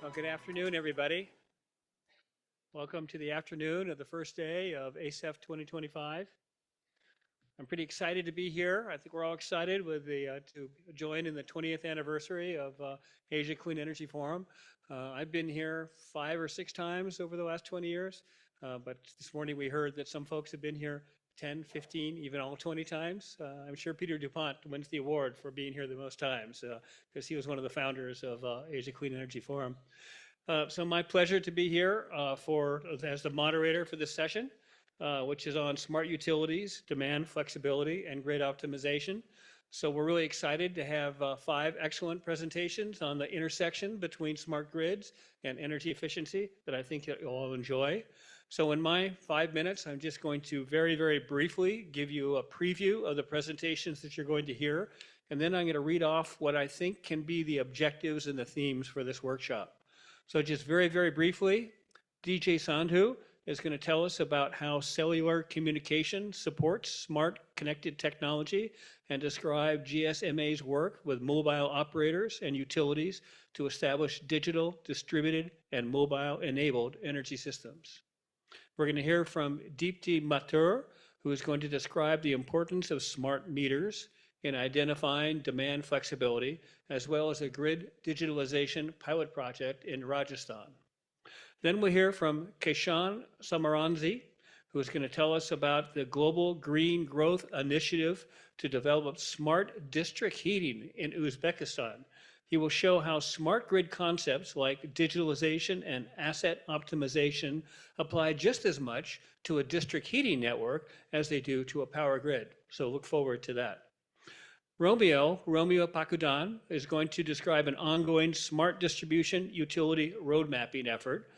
Well, good afternoon, everybody. Welcome to the afternoon of the first day of ASEF 2025. I'm pretty excited to be here. I think we're all excited to join in the 20th anniversary of Asia Clean Energy Forum. I've been here 5 or 6 times over the last 20 years, but this morning we heard that some folks have been here 10, 15, even all 20 times. I'm sure Peter DuPont wins the award for being here the most times because he was one of the founders of Asia Clean Energy Forum. So my pleasure to be here as the moderator for this session, which is on smart utilities, demand flexibility, and grid optimization. So we're really excited to have 5 excellent presentations on the intersection between smart grids and energy efficiency that I think you'll all enjoy. So in my 5 minutes, I'm just going to very, very briefly give you a preview of the presentations that you're going to hear, and then I'm going to read off what I think can be the objectives and the themes for this workshop. So just very, very briefly, DJ Sandhu is going to tell us about how cellular communication supports smart connected technology and describe GSMA's work with mobile operators and utilities to establish digital, distributed, and mobile-enabled energy systems. We're going to hear from Deepti Mathur, who is going to describe the importance of smart meters in identifying demand flexibility, as well as a grid digitalization pilot project in Rajasthan. Then we'll hear from Keshan Samaranzi, who is going to tell us about the Global Green Growth Initiative to develop smart district heating in Uzbekistan. He will show how smart grid concepts like digitalization and asset optimization apply just as much to a district heating network as they do to a power grid. So look forward to that. Romeo Pakudan is going to describe an ongoing smart distribution utility road mapping effort,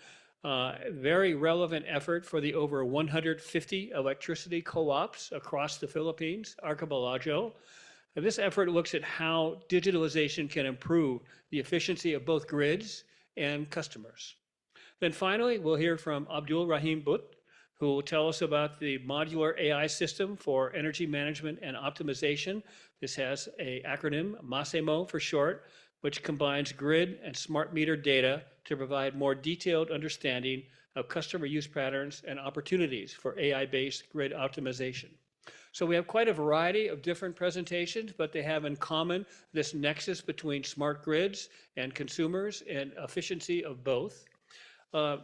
very relevant effort for the over 150 electricity co-ops across the Philippines, Archipelago. This effort looks at how digitalization can improve the efficiency of both grids and customers. Then finally, we'll hear from Abdul Rahim Butt, who will tell us about the modular AI system for energy management and optimization. This has an acronym, MASEMO for short, which combines grid and smart meter data to provide more detailed understanding of customer use patterns and opportunities for AI-based grid optimization. So we have quite a variety of different presentations, but they have in common this nexus between smart grids and consumers and efficiency of both.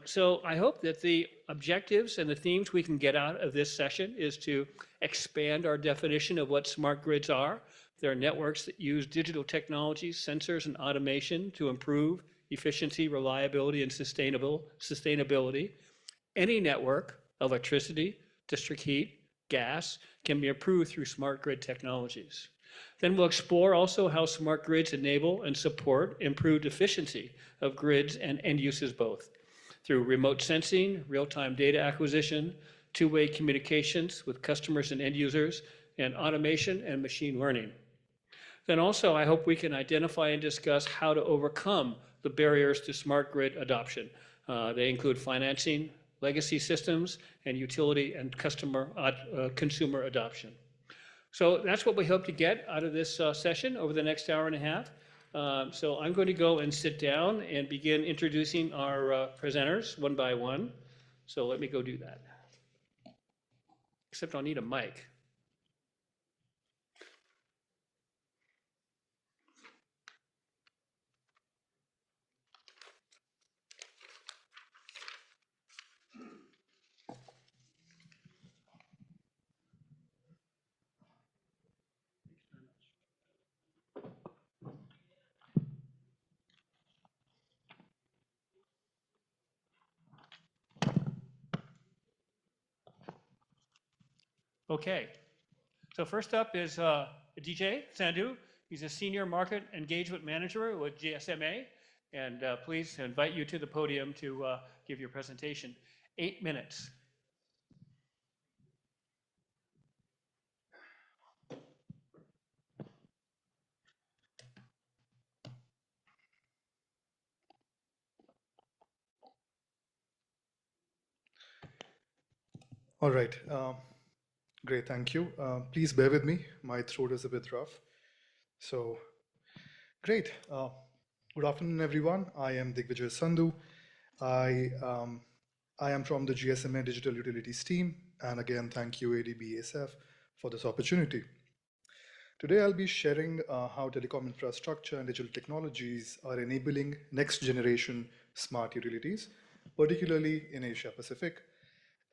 So I hope that the objectives and the themes we can get out of this session is to expand our definition of what smart grids are. They're networks that use digital technologies, sensors, and automation to improve efficiency, reliability, and sustainability. Any network, electricity, district heat, gas, can be improved through smart grid technologies. Then we'll explore also how smart grids enable and support improved efficiency of grids and end uses both, through remote sensing, real-time data acquisition, two-way communications with customers and end users, and automation and machine learning. Then also, I hope we can identify and discuss how to overcome the barriers to smart grid adoption. They include financing, legacy systems, and utility and consumer adoption. So that's what we hope to get out of this session over the next hour and a half. So I'm going to go and sit down and begin introducing our presenters one by one. So let me go do that. Except I'll need a mic. Okay, so first up is DJ Sandhu. He's a Senior Market Engagement Manager with GSMA, and please invite you to the podium to give your presentation. 8 minutes. All right. Great, thank you. Please bear with me. My throat is a bit rough. So, great. Good afternoon, everyone. I am Digvijay Sandhu. I, um, I am from the GSMA Digital Utilities team. And again, thank you, ADBSF, for this opportunity. Today, I'll be sharing how telecom infrastructure and digital technologies are enabling next generation smart utilities, particularly in Asia Pacific,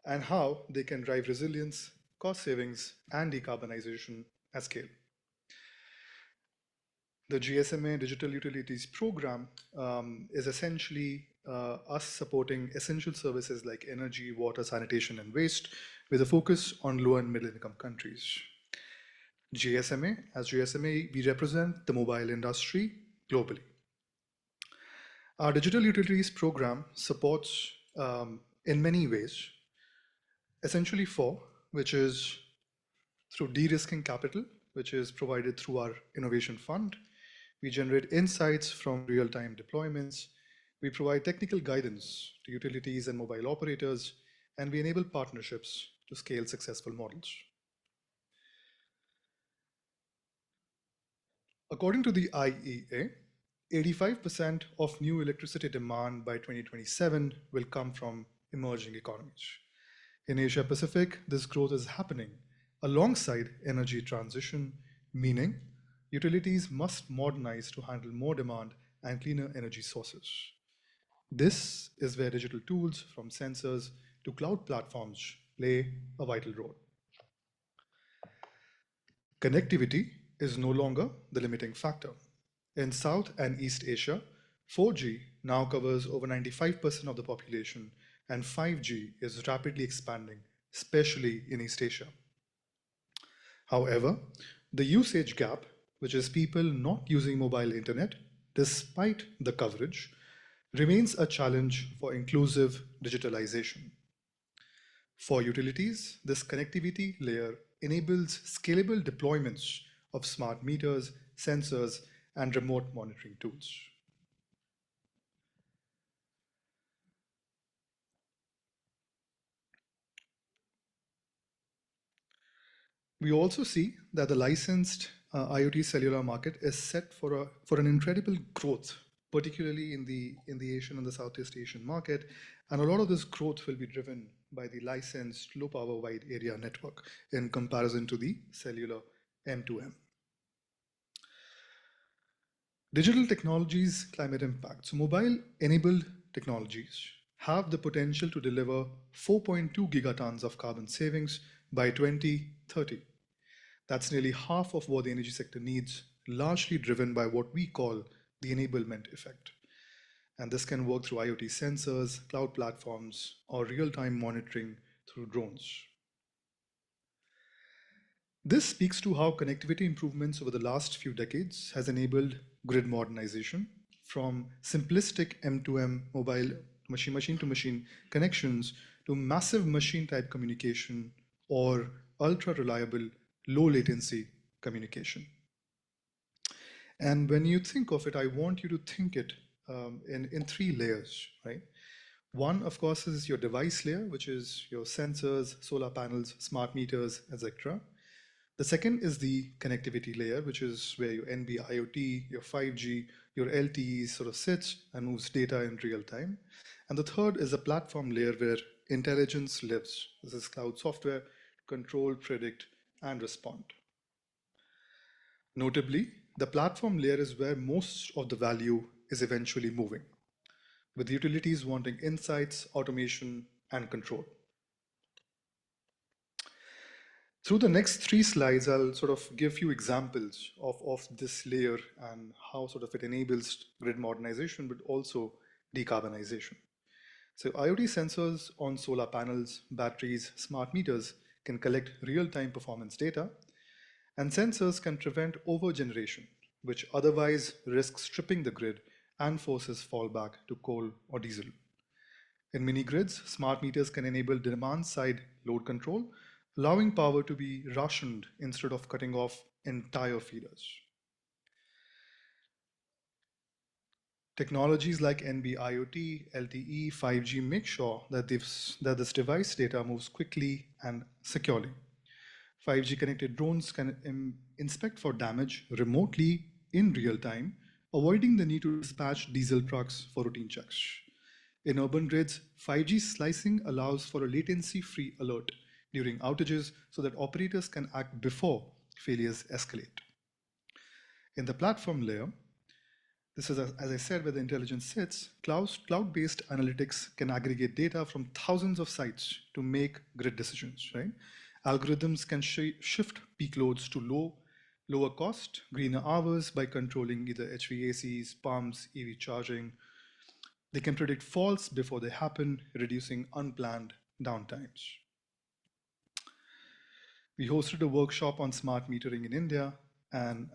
and how they can drive resilience, cost savings, and decarbonization at scale. The GSMA Digital Utilities Program is essentially us supporting essential services like energy, water, sanitation, and waste with a focus on low and middle income countries. GSMA, as GSMA, we represent the mobile industry globally. Our Digital Utilities Program supports in many ways, essentially four, which is through de-risking capital, which is provided through our innovation fund. We generate insights from real-time deployments. We provide technical guidance to utilities and mobile operators, and we enable partnerships to scale successful models. According to the IEA, 85% of new electricity demand by 2027 will come from emerging economies. In Asia Pacific, this growth is happening alongside energy transition, meaning utilities must modernize to handle more demand and cleaner energy sources. This is where digital tools from sensors to cloud platforms play a vital role. Connectivity is no longer the limiting factor. In South and East Asia, 4G now covers over 95% of the population, and 5G is rapidly expanding, especially in East Asia. However, the usage gap, which is people not using mobile internet despite the coverage, remains a challenge for inclusive digitalization. For utilities, this connectivity layer enables scalable deployments of smart meters, sensors, and remote monitoring tools. We also see that the licensed IoT cellular market is set for an incredible growth, particularly in the Asian and the Southeast Asian market. And a lot of this growth will be driven by the licensed low power wide area network in comparison to the cellular M2M. Digital technologies, climate impact. So mobile enabled technologies have the potential to deliver 4.2 gigatons of carbon savings by 2030. That's nearly half of what the energy sector needs, largely driven by what we call the enablement effect. And this can work through IoT sensors, cloud platforms, or real-time monitoring through drones. This speaks to how connectivity improvements over the last few decades has enabled grid modernization from simplistic M2M mobile machine-to-machine connections to massive machine-type communication or ultra-reliable, low-latency communication. And when you think of it, I want you to think it in three layers, right? One, of course, is your device layer, which is your sensors, solar panels, smart meters, etc. The second is the connectivity layer, which is where your NB IoT, your 5G, your LTE sort of sits and moves data in real time. And the third is a platform layer where intelligence lives. This is cloud software, control, predict, and respond. Notably, the platform layer is where most of the value is eventually moving, with utilities wanting insights, automation, and control. Through the next three slides, I'll sort of give you examples of this layer and how sort of it enables grid modernization, but also decarbonization. So IoT sensors on solar panels, batteries, smart meters can collect real-time performance data, and sensors can prevent overgeneration, which otherwise risks stripping the grid and forces fallback to coal or diesel. In mini grids, smart meters can enable demand-side load control, allowing power to be rationed instead of cutting off entire feeders. Technologies like NB-IoT, LTE, 5G make sure that this device data moves quickly and securely. 5G connected drones can inspect for damage remotely in real time avoiding the need to dispatch diesel trucks for routine checks. In urban grids, 5G slicing allows for a latency-free alert during outages so that operators can act before failures escalate. In the platform layer, this is, as I said, where the intelligence sits. Cloud-based analytics can aggregate data from thousands of sites to make grid decisions, right? Algorithms can shift peak loads to lower cost, greener hours by controlling either HVACs, pumps, EV charging. They can predict faults before they happen, reducing unplanned downtimes. We hosted a workshop on smart metering in India, and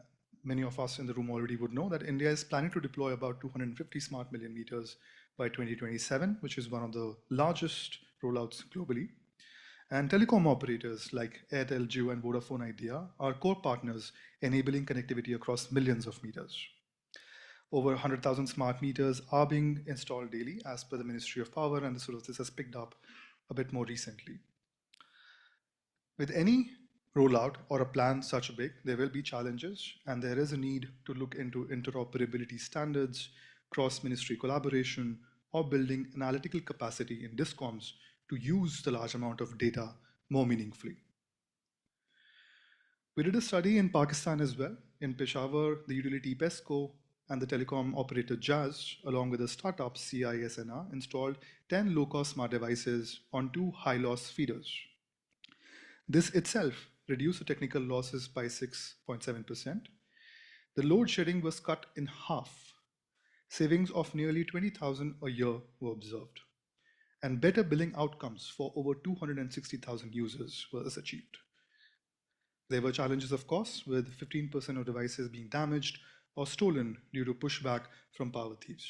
many of us in the room already would know that India is planning to deploy about 250 smart million meters by 2027, which is one of the largest rollouts globally. And telecom operators like Airtel, Jio, and Vodafone Idea are core partners enabling connectivity across millions of meters. Over 100,000 smart meters are being installed daily as per the Ministry of Power, and this has picked up a bit more recently. With any rollout or a plan such big, there will be challenges, and there is a need to look into interoperability standards, cross-ministry collaboration, or building analytical capacity in discoms to use the large amount of data more meaningfully. We did a study in Pakistan as well. In Peshawar, the utility PESCO and the telecom operator Jazz, along with the startup CISNR, installed 10 low-cost smart devices on 2 high-loss feeders. This itself reduced the technical losses by 6.7%. The load shedding was cut in half. Savings of nearly 20,000 a year were observed, and better billing outcomes for over 260,000 users was achieved. There were challenges, of course, with 15% of devices being damaged or stolen due to pushback from power thieves.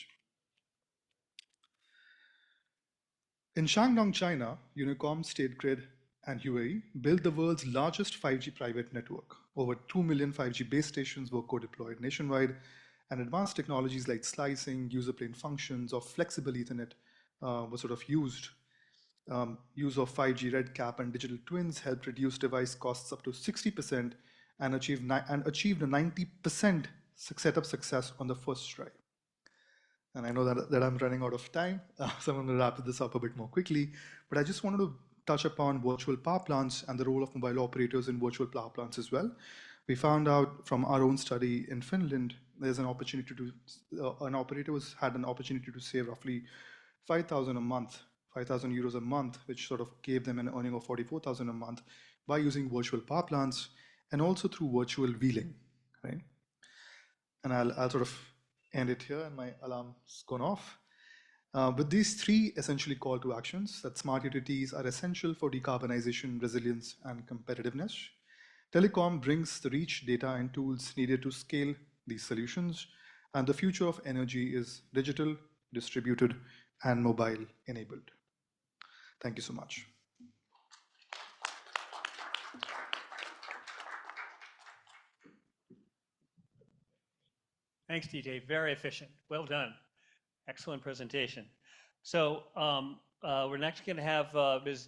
In Shandong, China, Unicom, State Grid, and UAE built the world's largest 5G private network. Over 2 million 5G base stations were co-deployed nationwide, and advanced technologies like slicing, user plane functions, or flexible Ethernet were sort of used. Use of 5G RedCap and digital twins helped reduce device costs up to 60% and achieved a 90% setup success on the first try. And I know that I'm running out of time, so I'm going to wrap this up a bit more quickly. But I just wanted to touch upon virtual power plants and the role of mobile operators in virtual power plants as well. We found out from our own study in Finland, there's an opportunity to, an operator had an opportunity to save roughly 5,000 a month, 5,000 euros a month, which sort of gave them an earning of 44,000 a month by using virtual power plants and also through virtual wheeling, right? And I'll sort of end it here, and my alarm's gone off. With these three essentially call to actions, that smart utilities are essential for decarbonization, resilience, and competitiveness. Telecom brings the reach, data, and tools needed to scale these solutions, and the future of energy is digital, distributed, and mobile enabled. Thank you so much. Thanks, DJ. Very efficient. Well done. Excellent presentation. So we're next going to have Ms.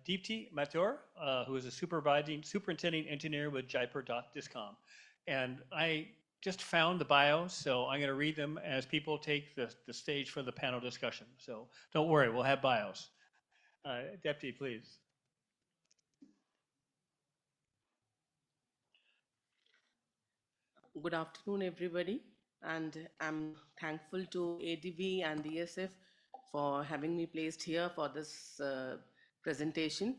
Deepti Mathur, who is a superintending engineer with Jaipur Discom. And I just found the bios, so I'm going to read them as people take the stage for the panel discussion. So don't worry, we'll have bios. Deputy, please. Good afternoon, everybody, and I'm thankful to ADB and the ESF for having me placed here for this presentation.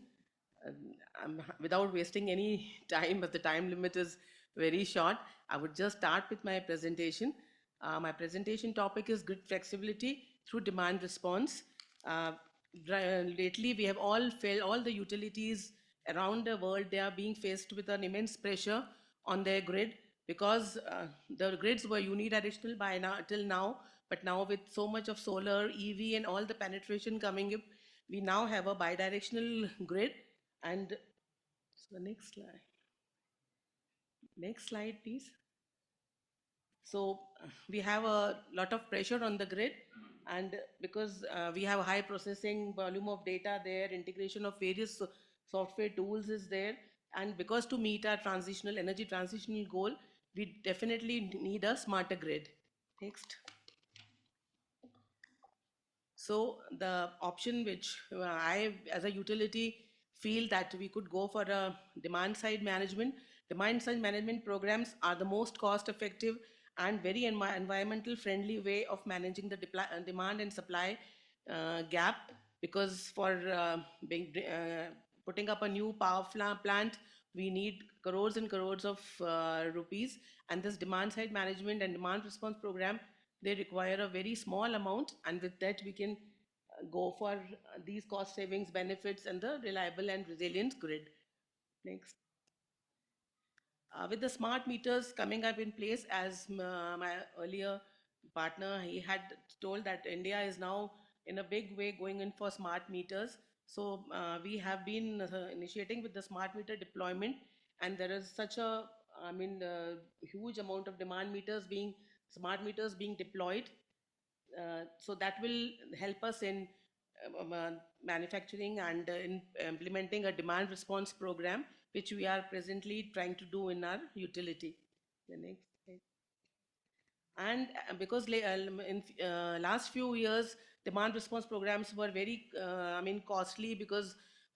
Without wasting any time, but the time limit is very short, I would just start with my presentation. My presentation topic is grid flexibility through demand response. Lately, we have all felt, all the utilities around the world, they are being faced with an immense pressure on their grid because the grids were unidirectional by now till now, but now with so much of solar, EV, and all the penetration coming up, we now have a bidirectional grid. And so the next slide, please. So we have a lot of pressure on the grid, and because we have a high processing volume of data there, integration of various software tools is there, and because to meet our energy transitional goal, we definitely need a smarter grid. Next. So the option which I, as a utility, feel that we could go for a demand side management. Demand side management programs are the most cost effective and very environmental friendly way of managing the demand and supply gap, because for putting up a new power plant, we need crores and crores of rupees, and this demand side management and demand response program, they require a very small amount, and with that we can go for these cost savings benefits and the reliable and resilient grid. Next. With the smart meters coming up in place, as my earlier partner, he had told that India is now in a big way going in for smart meters. So we have been initiating with the smart meter deployment, and there is such a, I mean, huge amount of smart meters being deployed. So that will help us in manufacturing and in implementing a demand response program, which we are presently trying to do in our utility. The next slide. And because in last few years, demand response programs were very, I mean, costly, because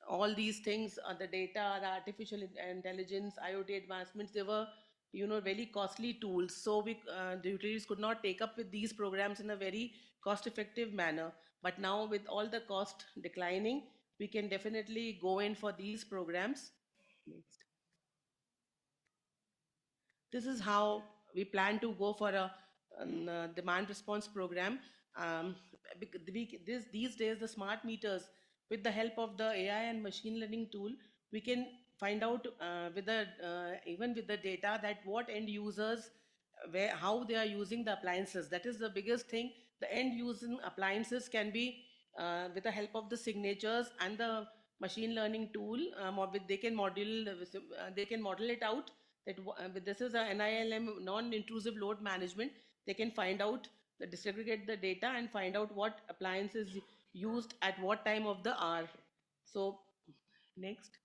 all these things, the data, the artificial intelligence, IoT advancements, they were, very costly tools. So the utilities could not take up with these programs in a very cost-effective manner. But now, with all the cost declining, we can definitely go in for these programs. Next. This is how we plan to go for a demand response program. Um, these days, the smart meters, with the help of the AI and machine learning tool, we can find out with the even with the data, that what end users, how they are using the appliances. That is the biggest thing. The end using appliances can be with the help of the signatures and the machine learning tool. They can model it out, that this is a NILM, non-intrusive load management. They can find out, disaggregate the data and find out what appliance is used at what time of the hour. So next.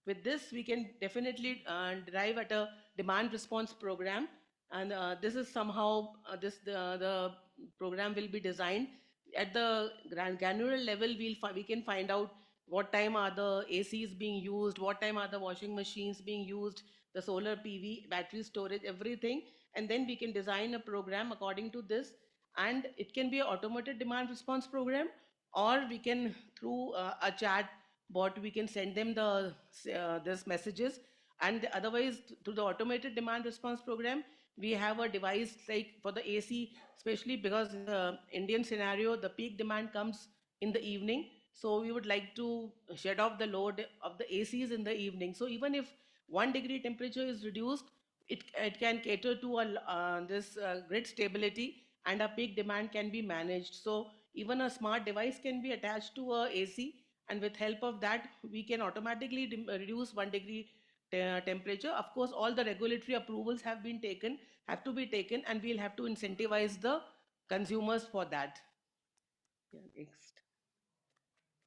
With this, we can definitely derive at a demand response program, and this is somehow the program will be designed at the granular level. We can find out what time are the ACs being used, what time are the washing machines being used, the solar PV, battery storage, everything, and then we can design a program according to this, and it can be an automated demand response program, or we can, through a chat bot, we can send them this messages. And otherwise, through the automated demand response program, we have a device like for the AC, especially because in the Indian scenario, the peak demand comes in the evening. So we would like to shed off the load of the ACs in the evening. So even if 1 degree temperature is reduced, it can cater to this grid stability, and a peak demand can be managed. So even a smart device can be attached to a AC, and with help of that, we can automatically reduce 1 degree temperature. Of course, all the regulatory approvals have to be taken, and we'll have to incentivize the consumers for that. Yeah, next.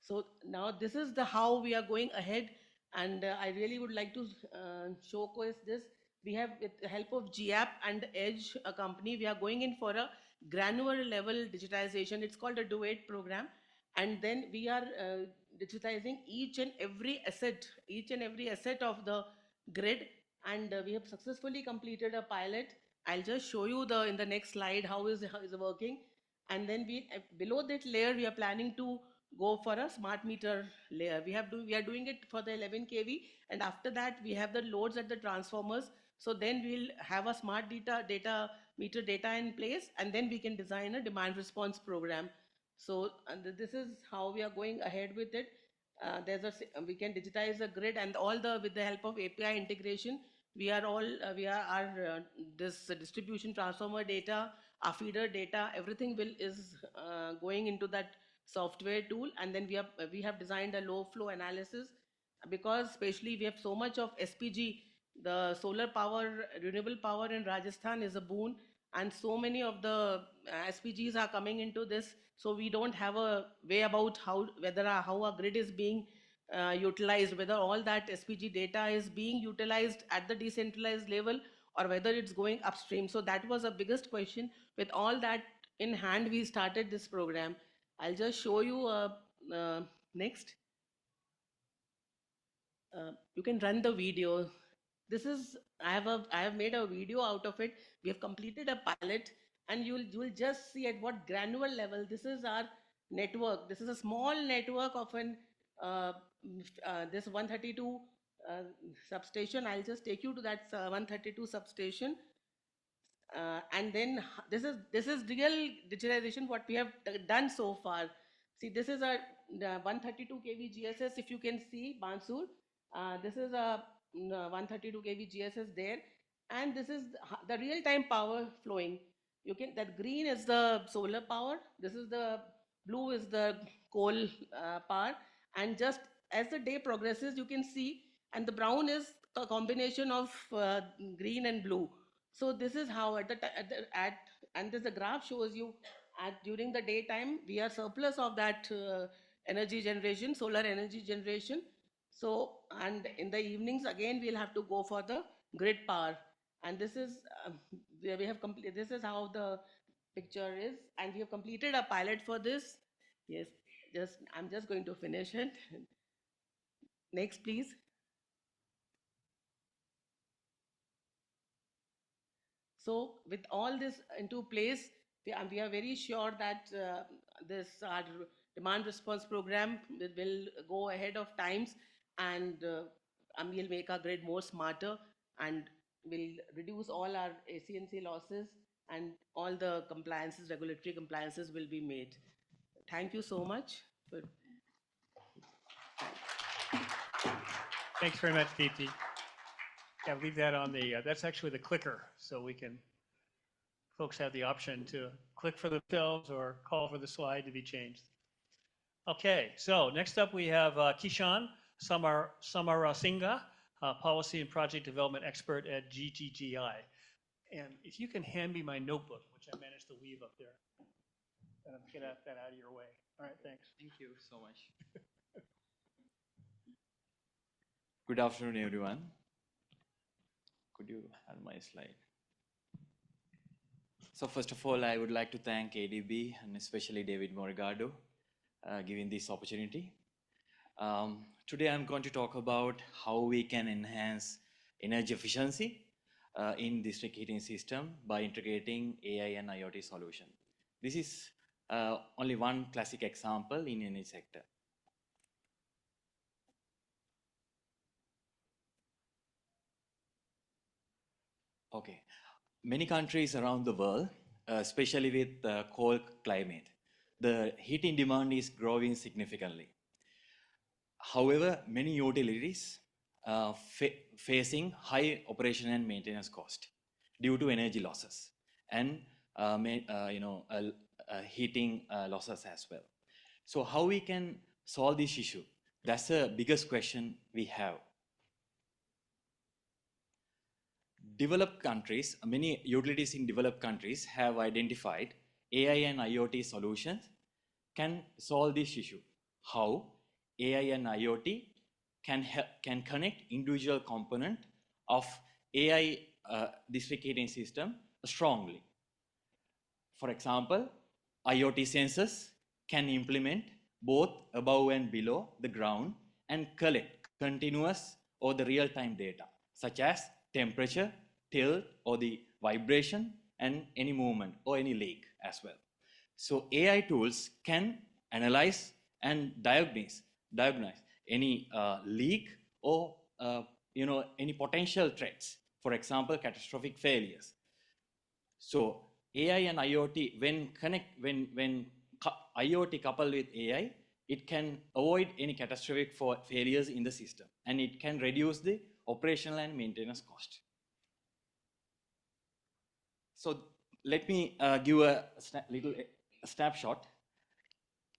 So now this is the how we are going ahead, and I really would like to showcase this. We have, with the help of GAP and Edge, a company, we are going in for a granular level digitization. It's called a Duet program, and then we are digitizing each and every asset of the grid, and we have successfully completed a pilot. I'll just show you in the next slide how is it working, and then below that layer we are planning to go for a smart meter layer. We are doing it for the 11 kV, and after that we have the loads at the transformers. So then we'll have a smart data meter data in place, and then we can design a demand response program. So this is how we are going ahead with it. We can digitize the grid, and all the with the help of API integration, we are our this distribution transformer data, our feeder data, everything is going into that software tool. And then we have designed a low flow analysis, because especially we have so much of SPG, the solar power, renewable power in Rajasthan is a boon, and so many of the SPGs are coming into this. So we don't have a way about how our grid is being utilized, whether all that SPG data is being utilized at the decentralized level, or whether it's going upstream. So that was a biggest question. With all that in hand, we started this program. I'll just show you next. You can run the video. This is I have made a video out of it. We have completed a pilot, and you will just see at what granular level. This is our network. This is a small network of an uh, this 132 uh, substation. I'll just take you to that 132 substation. And then this is real digitalization what we have done so far. See, this is a 132 kV GSS. If you can see, Bansur, this is a 132 kV GSS there, and this is the real time power flowing. You can, that green is the solar power. This is the blue is the coal power, and just as the day progresses, you can see, and the brown is a combination of green and blue. So this is how and this the graph shows you at during the daytime we are surplus of that energy generation, solar energy generation. So, and in the evenings again we'll have to go for the grid power. And this is we have complete. This is how the picture is, and we have completed a pilot for this. Yes, just I'm just going to finish it. Next, please. So with all this into place, we are very sure that this our demand response program will go ahead of times, and we'll make our grid more smarter, and will reduce all our ACNC losses, and all the compliances, regulatory compliances will be made. Thank you so much. Thanks very much, Deepti. Yeah, leave that on the, that's actually the clicker, so we can, folks have the option to click for themselves or call for the slide to be changed. Okay, so next up we have Kishan Samarasinghe, Policy and Project Development Expert at GGGI. And if you can hand me my notebook, which I managed to leave up there, and get that out of your way. All right, thanks. Thank you so much. Good afternoon, everyone. Could you have my slide? So first of all, I would like to thank ADB and especially David Morgado giving this opportunity. Today I'm going to talk about how we can enhance energy efficiency in district heating system by integrating AI and IoT solution. This is only one classic example in any sector. Okay, many countries around the world, especially with cold climate, the heating demand is growing significantly. However, many utilities facing high operation and maintenance cost due to energy losses and heating losses as well. So how we can solve this issue? That's the biggest question we have. Developed countries, many utilities in developed countries have identified AI and IoT solutions can solve this issue. How? AI and IoT can connect individual component of AI district heating system strongly. For example, IoT sensors can implement both above and below the ground and collect continuous or the real-time data, such as temperature, tilt, or the vibration, and any movement or any leak as well. So AI tools can analyze and diagnose any leak or any potential threats. For example, catastrophic failures. So AI and IoT, when IoT coupled with AI, it can avoid any catastrophic failures in the system, and it can reduce the operational and maintenance cost. So let me give a little snapshot.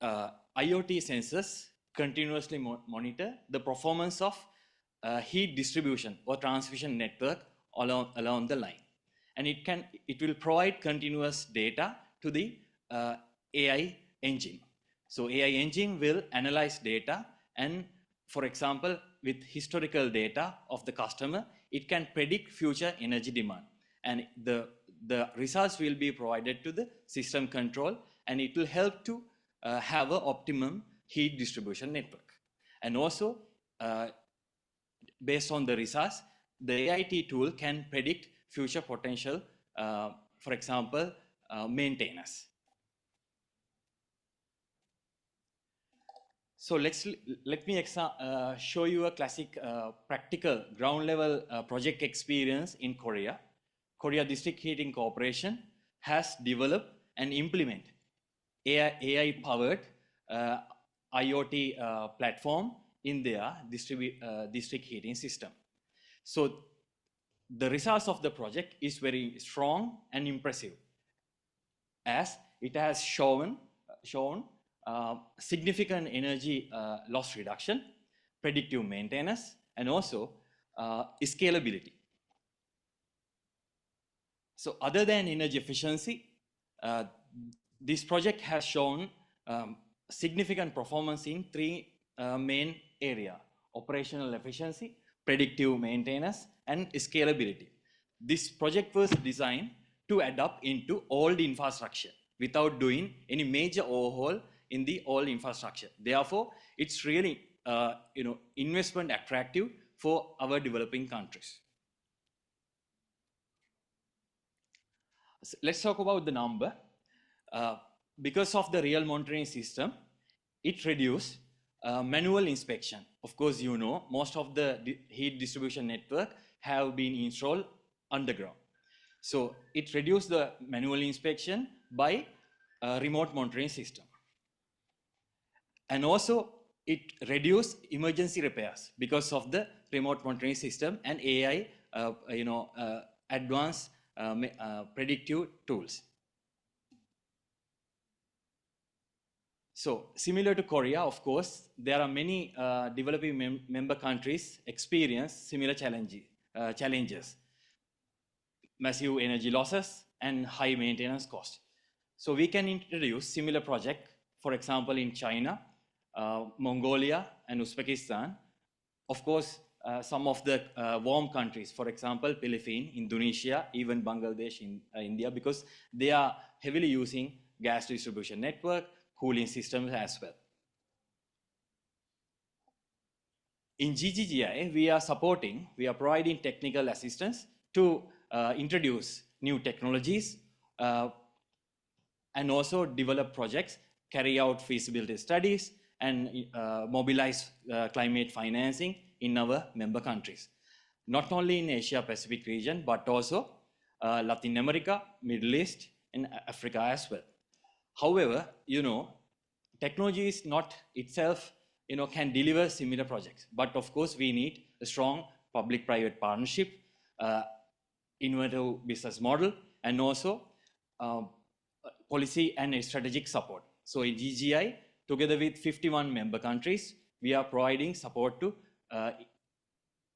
IoT sensors continuously monitor the performance of heat distribution or transmission network along the line. And it will provide continuous data to the AI engine. So AI engine will analyze data, and for example, with historical data of the customer, it can predict future energy demand. And the results will be provided to the system control, and it will help to have an optimum heat distribution network. And also, based on the results, the AIT tool can predict future potential, for example, maintenance. So let me show you a classic practical ground level project experience in Korea. Korea District Heating Corporation has developed and implemented AI powered IoT platform in their district heating system. So the results of the project is very strong and impressive, as it has shown significant energy loss reduction, predictive maintenance, and also scalability. So other than energy efficiency, this project has shown significant performance in three main areas: operational efficiency, predictive maintenance, and scalability. This project was designed to adapt into old infrastructure without doing any major overhaul in the old infrastructure. Therefore, it's really investment attractive for our developing countries. So let's talk about the number. Because of the real monitoring system, it reduced manual inspection. Of course, you know, most of the heat distribution network have been installed underground. So it reduced the manual inspection by remote monitoring system. And also it reduced emergency repairs because of the remote monitoring system and AI, advanced predictive tools. So similar to Korea, of course, there are many developing member countries experience similar challenges, massive energy losses and high maintenance costs. So we can introduce similar project, for example, in China, Mongolia, and Uzbekistan. Of course, some of the warm countries, for example, Philippines, Indonesia, even Bangladesh, in India, because they are heavily using gas distribution network, cooling systems as well. In GGGI, we are providing technical assistance to introduce new technologies and also develop projects, carry out feasibility studies, and mobilize climate financing in our member countries. Not only in Asia Pacific region, but also Latin America, Middle East, and Africa as well. However, technology is not itself, can deliver similar projects. But of course, we need a strong public-private partnership, innovative business model, and also policy and strategic support. So in GGI, together with 51 member countries, we are providing support to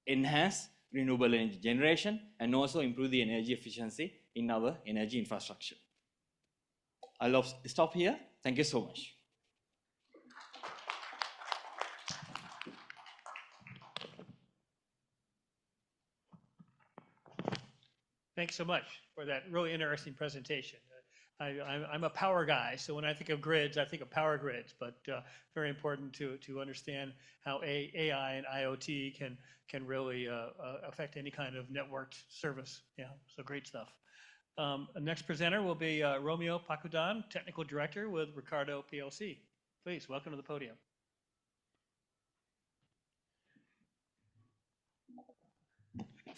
enhance renewable energy generation and also improve the energy efficiency in our energy infrastructure. I'll stop here. Thank you so much. Thanks so much for that really interesting presentation. I'm a power guy, so when I think of grids, I think of power grids, but very important to understand how AI and IoT can really affect any kind of networked service. Yeah, so great stuff. The next presenter will be Romeo Pacudan, Technical Director with Ricardo PLC. Please, welcome to the podium.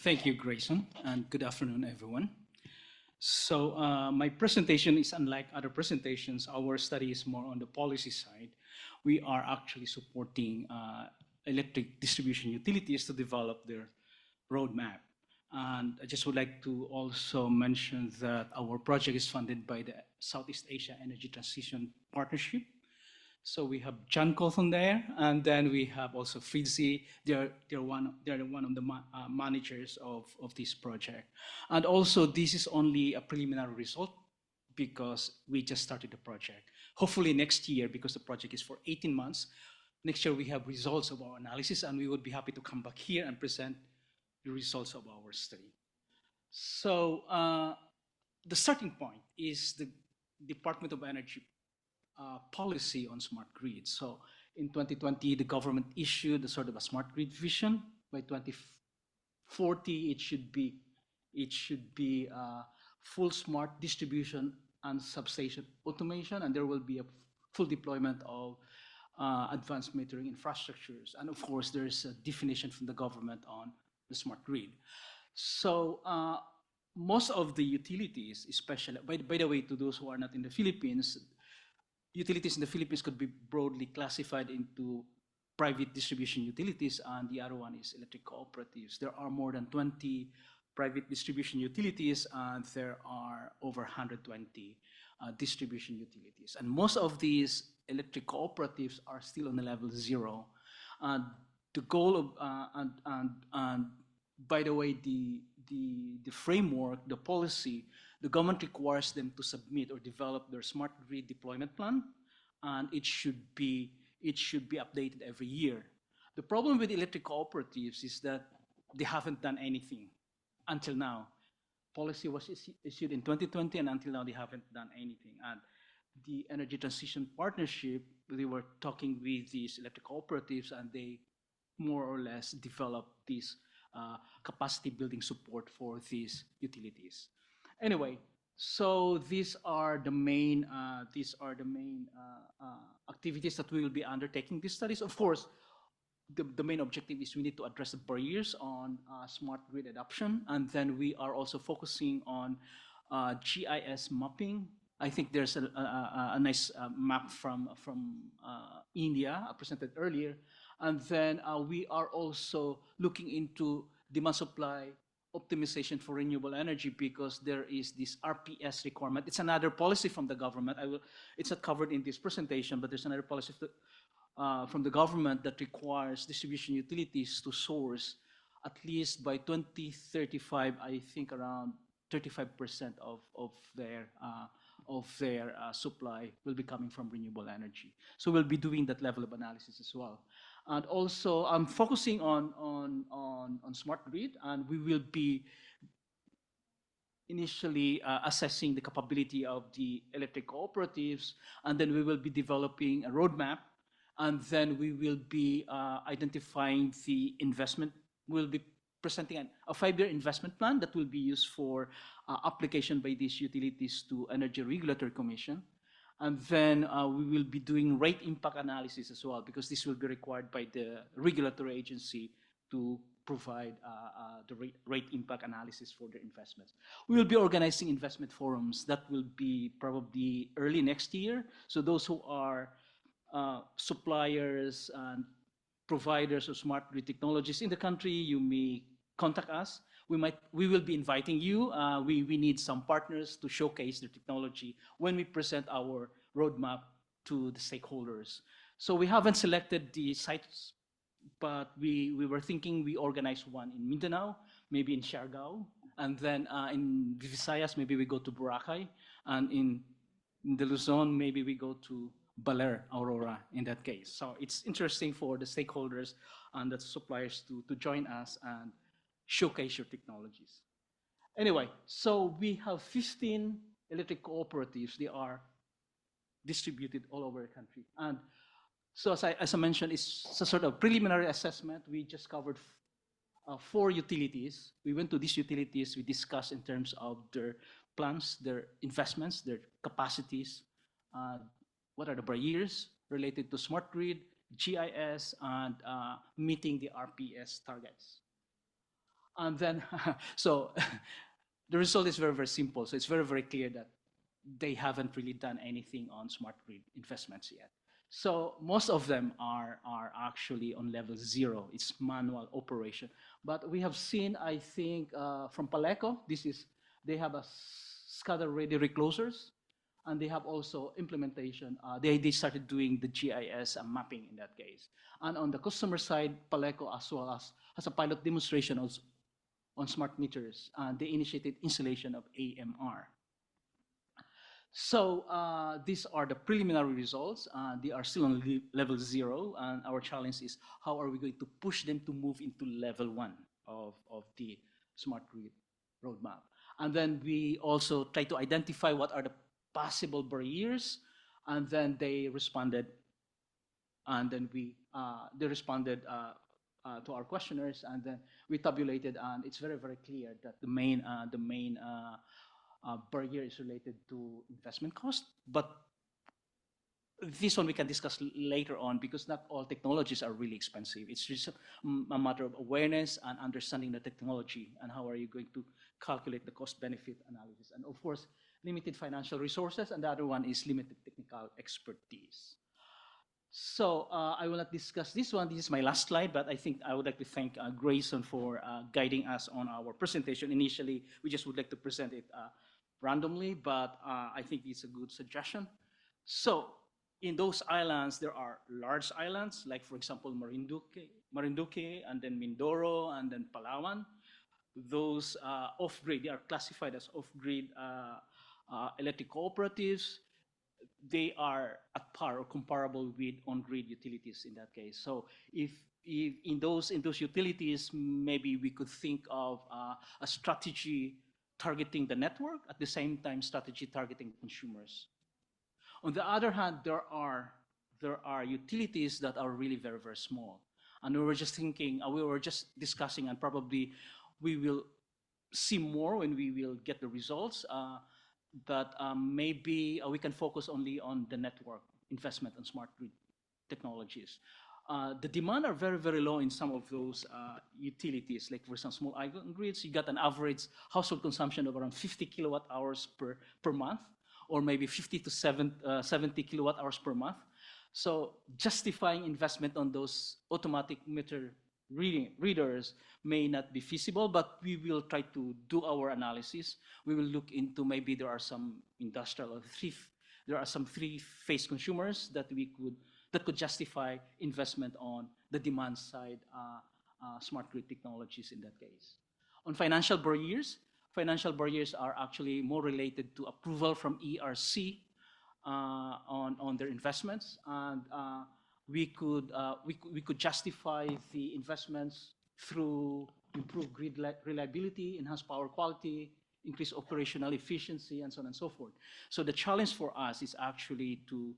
Thank you, Grayson, and good afternoon, everyone. So my presentation is unlike other presentations. Our study is more on the policy side. We are actually supporting electric distribution utilities to develop their roadmap. And I just would like to also mention that our project is funded by the Southeast Asia Energy Transition Partnership. So we have John Colton there, and then we have also Fritzi. They're one of the managers of this project. And also, this is only a preliminary result because we just started the project. Hopefully next year, because the project is for 18 months, next year we have results of our analysis, and we would be happy to come back here and present the results of our study. So the starting point is the Department of Energy policy on smart grid. So in 2020, the government issued a sort of a smart grid vision. By 2040, it should be full smart distribution and substation automation, and there will be a full deployment of advanced metering infrastructures. And of course, there's a definition from the government on the smart grid. So most of the utilities, especially, by the way, to those who are not in the Philippines, utilities in the Philippines could be broadly classified into private distribution utilities, and the other one is electric cooperatives. There are more than 20 private distribution utilities, and there are over 120 distribution utilities. And most of these electric cooperatives are still on the level 0. And the goal of, and by the way, the framework, the policy, the government requires them to submit or develop their smart grid deployment plan, and it should be updated every year. The problem with electric cooperatives is that they haven't done anything until now. Policy was issued in 2020, and until now they haven't done anything. And the Energy Transition Partnership, they were talking with these electric cooperatives, and they more or less developed this capacity building support for these utilities. Anyway, so these are the main activities that we will be undertaking these studies. Of course, the main objective is we need to address the barriers on smart grid adoption, and then we are also focusing on GIS mapping. I think there's a nice map from India presented earlier, and then we are also looking into demand supply optimization for renewable energy, because there is this RPS requirement. It's another policy from the government. It's not covered in this presentation, but there's another policy from the government that requires distribution utilities to source at least by 2035, I think around 35% of their supply will be coming from renewable energy. So we'll be doing that level of analysis as well. And also, I'm focusing on smart grid, and we will be initially assessing the capability of the electric cooperatives, and then we will be developing a roadmap, and then we will be identifying the investment. We'll be presenting a 5-year investment plan that will be used for application by these utilities to Energy Regulatory Commission. And then we will be doing rate impact analysis as well, because this will be required by the regulatory agency to provide the rate impact analysis for their investments. We will be organizing investment forums that will be probably early next year. So those who are suppliers and providers of smart grid technologies in the country, you may contact us. We will be inviting you. We need some partners to showcase the technology when we present our roadmap to the stakeholders. So we haven't selected the sites, but we were thinking we organize one in Mindanao, maybe in Siargao, and then in Visayas, maybe we go to Boracay, and in the Luzon, maybe we go to Baler, Aurora, in that case. So it's interesting for the stakeholders and the suppliers to join us and showcase your technologies. Anyway, so we have 15 electric cooperatives. They are distributed all over the country. And so as I mentioned, it's a sort of preliminary assessment. We just covered 4 utilities. We went to these utilities. We discussed in terms of their plans, their investments, their capacities, what are the barriers related to smart grid, GIS, and meeting the RPS targets. And then, so the result is very, very simple. So it's very, very clear that they haven't really done anything on smart grid investments yet. So most of them are actually on level 0. It's manual operation. But we have seen, I think, from Paleco, they have a SCADA-ready reclosers, and they have also implementation. They started doing the GIS mapping in that case. And on the customer side, Paleco as well has a pilot demonstration also on smart meters. They initiated installation of AMR. So these are the preliminary results. They are still on level 0, and our challenge is how are we going to push them to move into level 1. of the smart grid roadmap. And then we also try to identify what are the possible barriers, and then they responded, and then they responded to our questionnaires, and then we tabulated, and it's very, very clear that the main barrier is related to investment cost. But this one we can discuss later on, because not all technologies are really expensive. It's just a matter of awareness and understanding the technology, and how are you going to calculate the cost benefit analysis. And of course, limited financial resources, and the other one is limited technical expertise. So I will not discuss this one. This is my last slide, but I think I would like to thank Grayson for guiding us on our presentation. Initially, we just would like to present it randomly, but I think it's a good suggestion. So in those islands, there are large islands, like for example, Marinduque, and then Mindoro, and then Palawan. Those off-grid, they are classified as off-grid electric cooperatives. They are at par or comparable with on-grid utilities in that case. So if in those utilities, maybe we could think of a strategy targeting the network, at the same time strategy targeting consumers. On the other hand, there are utilities that are really very, very small. And we were just thinking, we were just discussing, and probably we will see more when we will get the results, that maybe we can focus only on the network investment and smart grid technologies. The demand are very, very low in some of those utilities. Like for example, small island grids, you got an average household consumption of around 50 kilowatt hours per month, or maybe 50 to 70 kilowatt hours per month. So justifying investment on those automatic meter readers may not be feasible, but we will try to do our analysis. We will look into, maybe there are some industrial or there are some three-phase consumers that could justify investment on the demand side smart grid technologies in that case. On financial barriers are actually more related to approval from ERC on their investments, and we could justify the investments through improved grid reliability, enhanced power quality, increased operational efficiency, and so on and so forth. So the challenge for us is actually to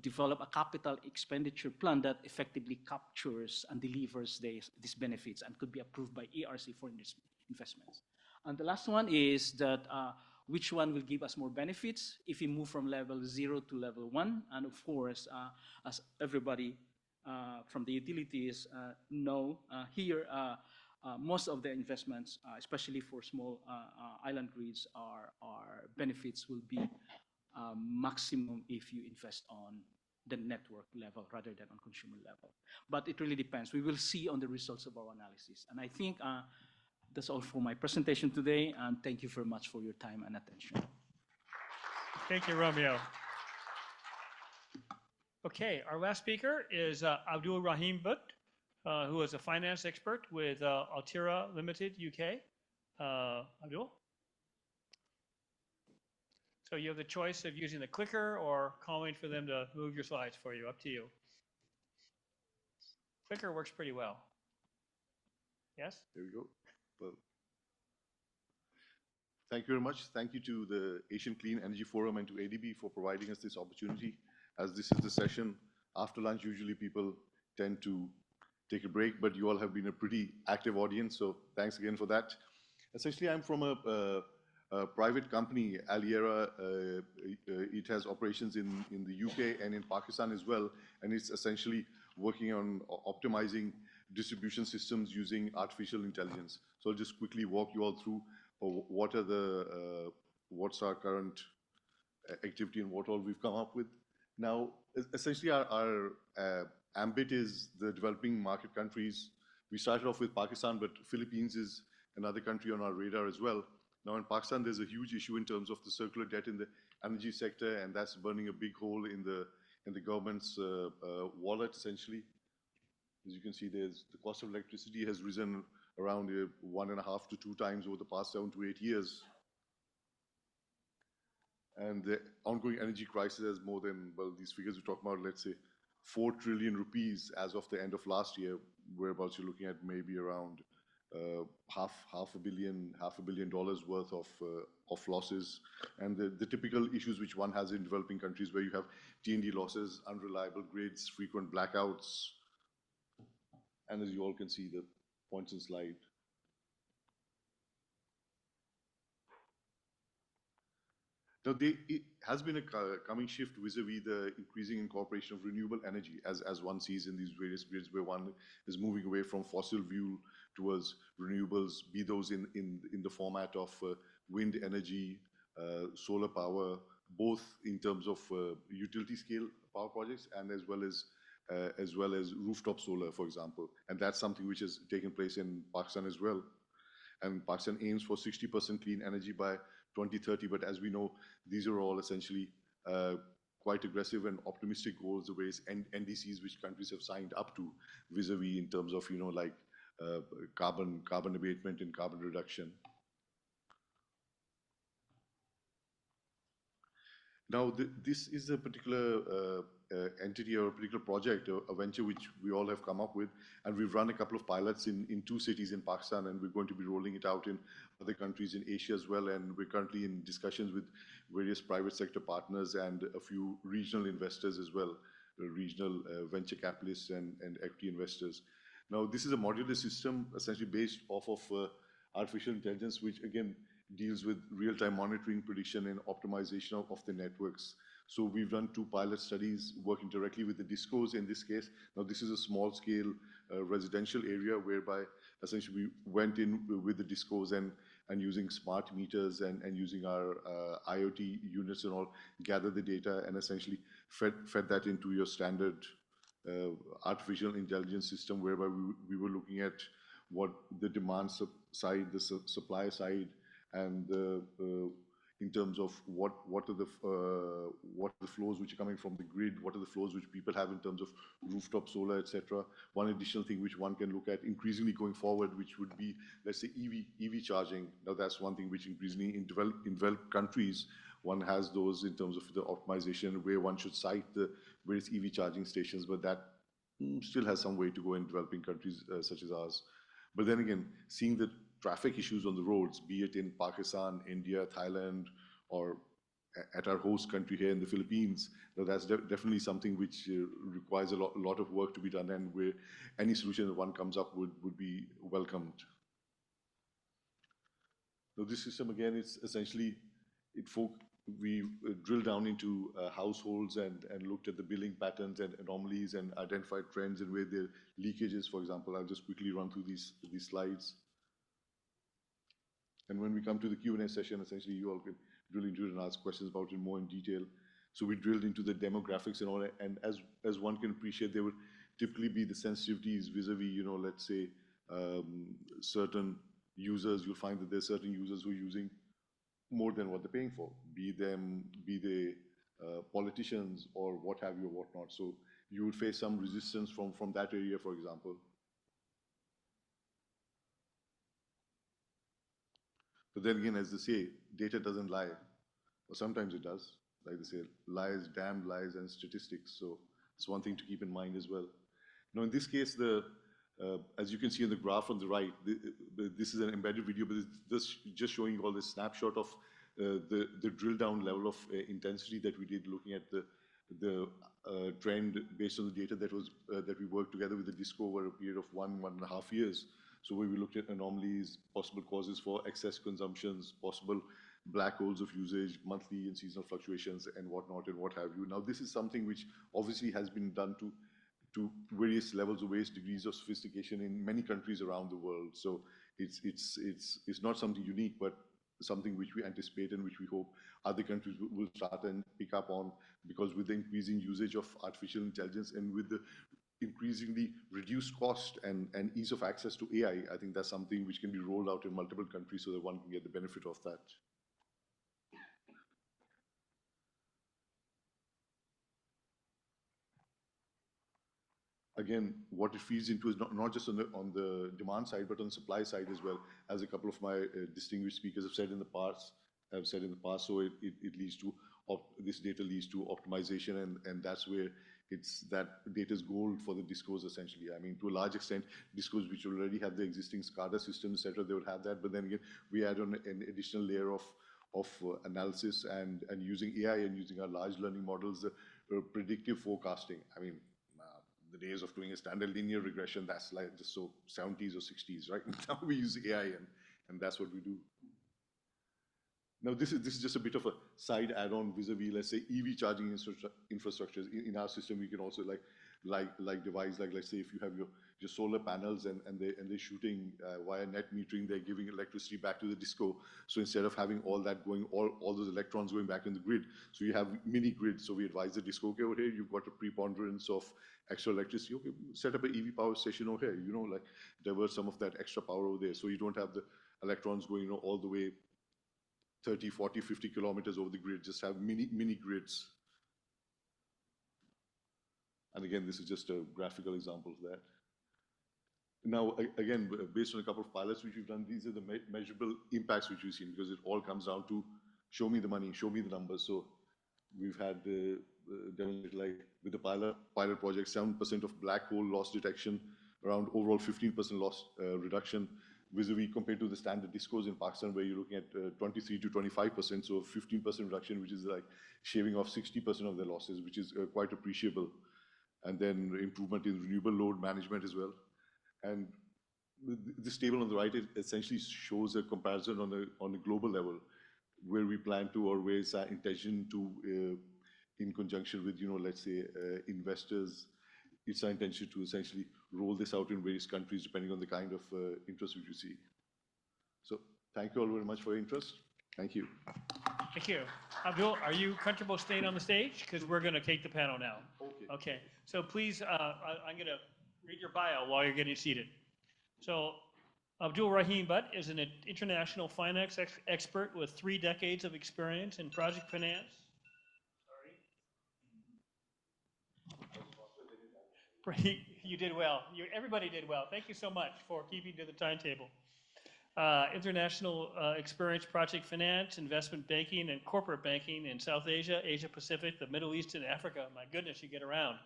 develop a capital expenditure plan that effectively captures and delivers these benefits and could be approved by ERC for investments. And the last one is that which one will give us more benefits if we move from level 0 to level 1. And of course, as everybody from the utilities know here, most of the investments, especially for small island grids, are benefits will be maximum if you invest on the network level rather than on consumer level. But it really depends. We will see on the results of our analysis. And I think that's all for my presentation today, and thank you very much for your time and attention. Thank you, Romeo. Okay, our last speaker is Abdul Rahim Butt, who is a finance expert with Altera Limited, UK. Abdul? So you have the choice of using the clicker or calling for them to move your slides for you, up to you. Clicker works pretty well. Yes? There we go. Well, thank you very much. Thank you to the Asian Clean Energy Forum and to ADB for providing us this opportunity. As this is the session after lunch, usually people tend to take a break, but you all have been a pretty active audience, so thanks again for that. Essentially, I'm from a private company, Aliera. It has operations in the UK and in Pakistan as well, and it's essentially working on optimizing distribution systems using artificial intelligence. So I'll just quickly walk you all through what's our current activity and what all we've come up with. Now, essentially our ambit is the developing market countries. We started off with Pakistan, but Philippines is another country on our radar as well. Now in Pakistan, there's a huge issue in terms of the circular debt in the energy sector, and that's burning a big hole in the government's wallet, essentially. As you can see, the cost of electricity has risen around 1.5 to 2 times over the past 7 to 8 years. And the ongoing energy crisis has more than, well, these figures we talk about, let's say, 4 trillion rupees as of the end of last year, whereabouts you're looking at maybe around half a billion dollars worth of losses, and the typical issues which one has in developing countries, where you have T&D losses, unreliable grids, frequent blackouts, and as you all can see the points in slide. Now, it has been a coming shift vis-a-vis the increasing incorporation of renewable energy, as one sees in these various grids, where one is moving away from fossil fuel towards renewables, be those in the format of wind energy, solar power, both in terms of utility scale power projects and as well as rooftop solar, for example. And that's something which has taken place in Pakistan as well. And Pakistan aims for 60% clean energy by 2030. But as we know, these are all essentially quite aggressive and optimistic goals, the ways NDCs which countries have signed up to, vis-a-vis in terms of, like carbon abatement and carbon reduction. Now, this is a particular entity or a particular project, a venture which we all have come up with, and we've run a couple of pilots in 2 cities in Pakistan, and we're going to be rolling it out in other countries in Asia as well. And we're currently in discussions with various private sector partners and a few regional investors as well, regional venture capitalists and equity investors. Now, this is a modular system essentially based off of artificial intelligence, which again deals with real-time monitoring, prediction, and optimization of the networks. So we've done 2 pilot studies working directly with the discos in this case. Now, this is a small-scale residential area whereby essentially we went in with the discos and using smart meters and using our IoT units and all, gather the data and essentially fed that into your standard artificial intelligence system, whereby we were looking at what the demand side, the supply side, and in terms of what are the flows which are coming from the grid, what are the flows which people have in terms of rooftop solar, etc. One additional thing which one can look at increasingly going forward, which would be, let's say, EV charging. Now, that's one thing which increasingly in developed countries, one has those in terms of the optimization, where one should site the various EV charging stations, but that still has some way to go in developing countries such as ours. But then again, seeing the traffic issues on the roads, be it in Pakistan, India, Thailand, or at our host country here in the Philippines, that's definitely something which requires a lot of work to be done, and where any solution that one comes up would be welcomed. So this system, again, it's essentially, we drilled down into households and looked at the billing patterns and anomalies and identified trends and where there are leakages, for example. I'll just quickly run through these slides. And when we come to the Q&A session, essentially you all can drill into it and ask questions about it more in detail. So we drilled into the demographics and all that, and as one can appreciate, there would typically be the sensitivities vis-a-vis, let's say, certain users. You'll find that there's certain users who are using more than what they're paying for, be they politicians or what have you or whatnot. So you would face some resistance from that area, for example. But then again, as they say, data doesn't lie, or sometimes it does. Like they say, lies, damned lies, and statistics. So it's one thing to keep in mind as well. Now, in this case, as you can see in the graph on the right, this is an embedded video, but it's just showing all this snapshot of the drill down level of intensity that we did, looking at the trend based on the data that we worked together with the DISCO over a period of 1.5 years. So where we looked at anomalies, possible causes for excess consumptions, possible black holes of usage, monthly and seasonal fluctuations, and whatnot, and what have you. Now, this is something which obviously has been done to various levels of various degrees of sophistication in many countries around the world. So it's not something unique, but something which we anticipate and which we hope other countries will start and pick up on, because with the increasing usage of artificial intelligence and with the increasingly reduced cost and ease of access to AI, I think that's something which can be rolled out in multiple countries so that one can get the benefit of that. Again, what it feeds into is not just on the demand side, but on the supply side as well, as a couple of my distinguished speakers have said in the past. So it leads to this data leads to optimization, and that's where it's that data is gold for the discos essentially. I mean, to a large extent, discos which already have the existing SCADA system, etc., they would have that. But then again, we add on an additional layer of analysis and using AI and using our large learning models, predictive forecasting. I mean, the days of doing a standard linear regression, that's like just so 70s or 60s, right? Now we use AI and that's what we do. Now, this is just a bit of a side add-on vis-a-vis, let's say, EV charging infrastructures. In our system, we can also like devise, like let's say if you have your solar panels and they're shooting via net metering, they're giving electricity back to the disco. So instead of having all that going, all those electrons going back in the grid, so you have mini grids. So we advise the disco, okay, over here you've got a preponderance of extra electricity. Okay, set up an EV power station over here. You know, like divert some of that extra power over there, so you don't have the electrons going, you know, all the way 30, 40, 50 kilometers over the grid. Just have mini grids. And again, this is just a graphical example of that. Now, again, based on a couple of pilots which we've done, these are the measurable impacts which we've seen, because it all comes down to show me the money, show me the numbers. So we've had demonstrated, like with the pilot project, 7% of black hole loss detection, around overall 15% loss reduction, vis-a-vis compared to the standard discos in Pakistan, where you're looking at 23 to 25%, so 15% reduction, which is like shaving off 60% of their losses, which is quite appreciable. And then improvement in renewable load management as well. And this table on the right, it essentially shows a comparison on a global level, where we plan to, or where it's our intention to, in conjunction with, you know, let's say investors, it's our intention to essentially roll this out in various countries depending on the kind of interest which you see. So thank you all very much for your interest. Thank you. Thank you. Abdul, are you comfortable staying on the stage? Because we're going to take the panel now. Okay. Okay. So please, I'm going to read your bio while you're getting seated. So Abdul Rahim Butt is an international finance expert with 3 decades of experience in project finance. You did well. Everybody did well. Thank you so much for keeping to the timetable. International experience, project finance, investment banking, and corporate banking in South Asia, Asia Pacific, the Middle East, and Africa. My goodness, you get around.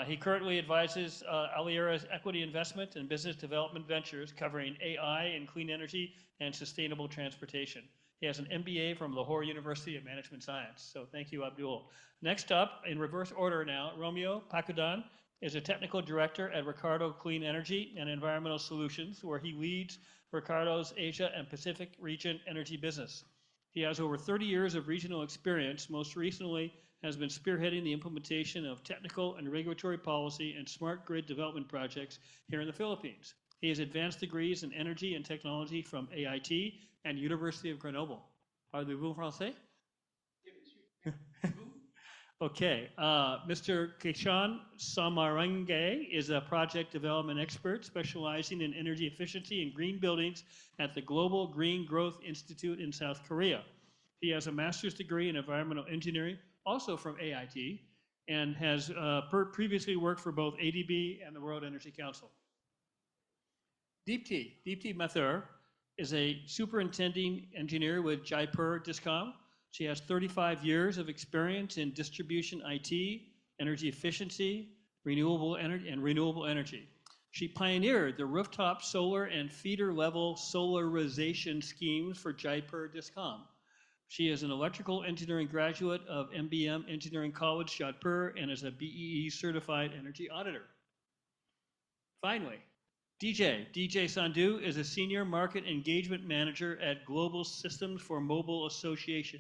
He currently advises Aliera's equity investment and business development ventures covering AI and clean energy and sustainable transportation. He has an MBA from Lahore University of Management Science. So thank you, Abdul. Next up, in reverse order now, Romeo Pakudan is a technical director at Ricardo Clean Energy and Environmental Solutions, where he leads Ricardo's Asia and Pacific region energy business. He has over 30 years of regional experience, most recently has been spearheading the implementation of technical and regulatory policy and smart grid development projects here in the Philippines. He has advanced degrees in energy and technology from AIT and University of Grenoble. Parlez-vous français? Okay, Mr. Kishan Samarange is a project development expert specializing in energy efficiency and green buildings at the Global Green Growth Institute in South Korea. He has a master's degree in environmental engineering, also from AIT, and has previously worked for both ADB and the World Energy Council. Deepti Mathur is a superintending engineer with Jaipur Discom. She has 35 years of experience in distribution IT, energy efficiency, renewable energy. She pioneered the rooftop solar and feeder level solarization schemes for Jaipur Discom. She is an electrical engineering graduate of MBM Engineering College, Jaipur, and is a BEE certified energy auditor. Finally, DJ Sandhu is a senior market engagement manager at Global Systems for Mobile Association,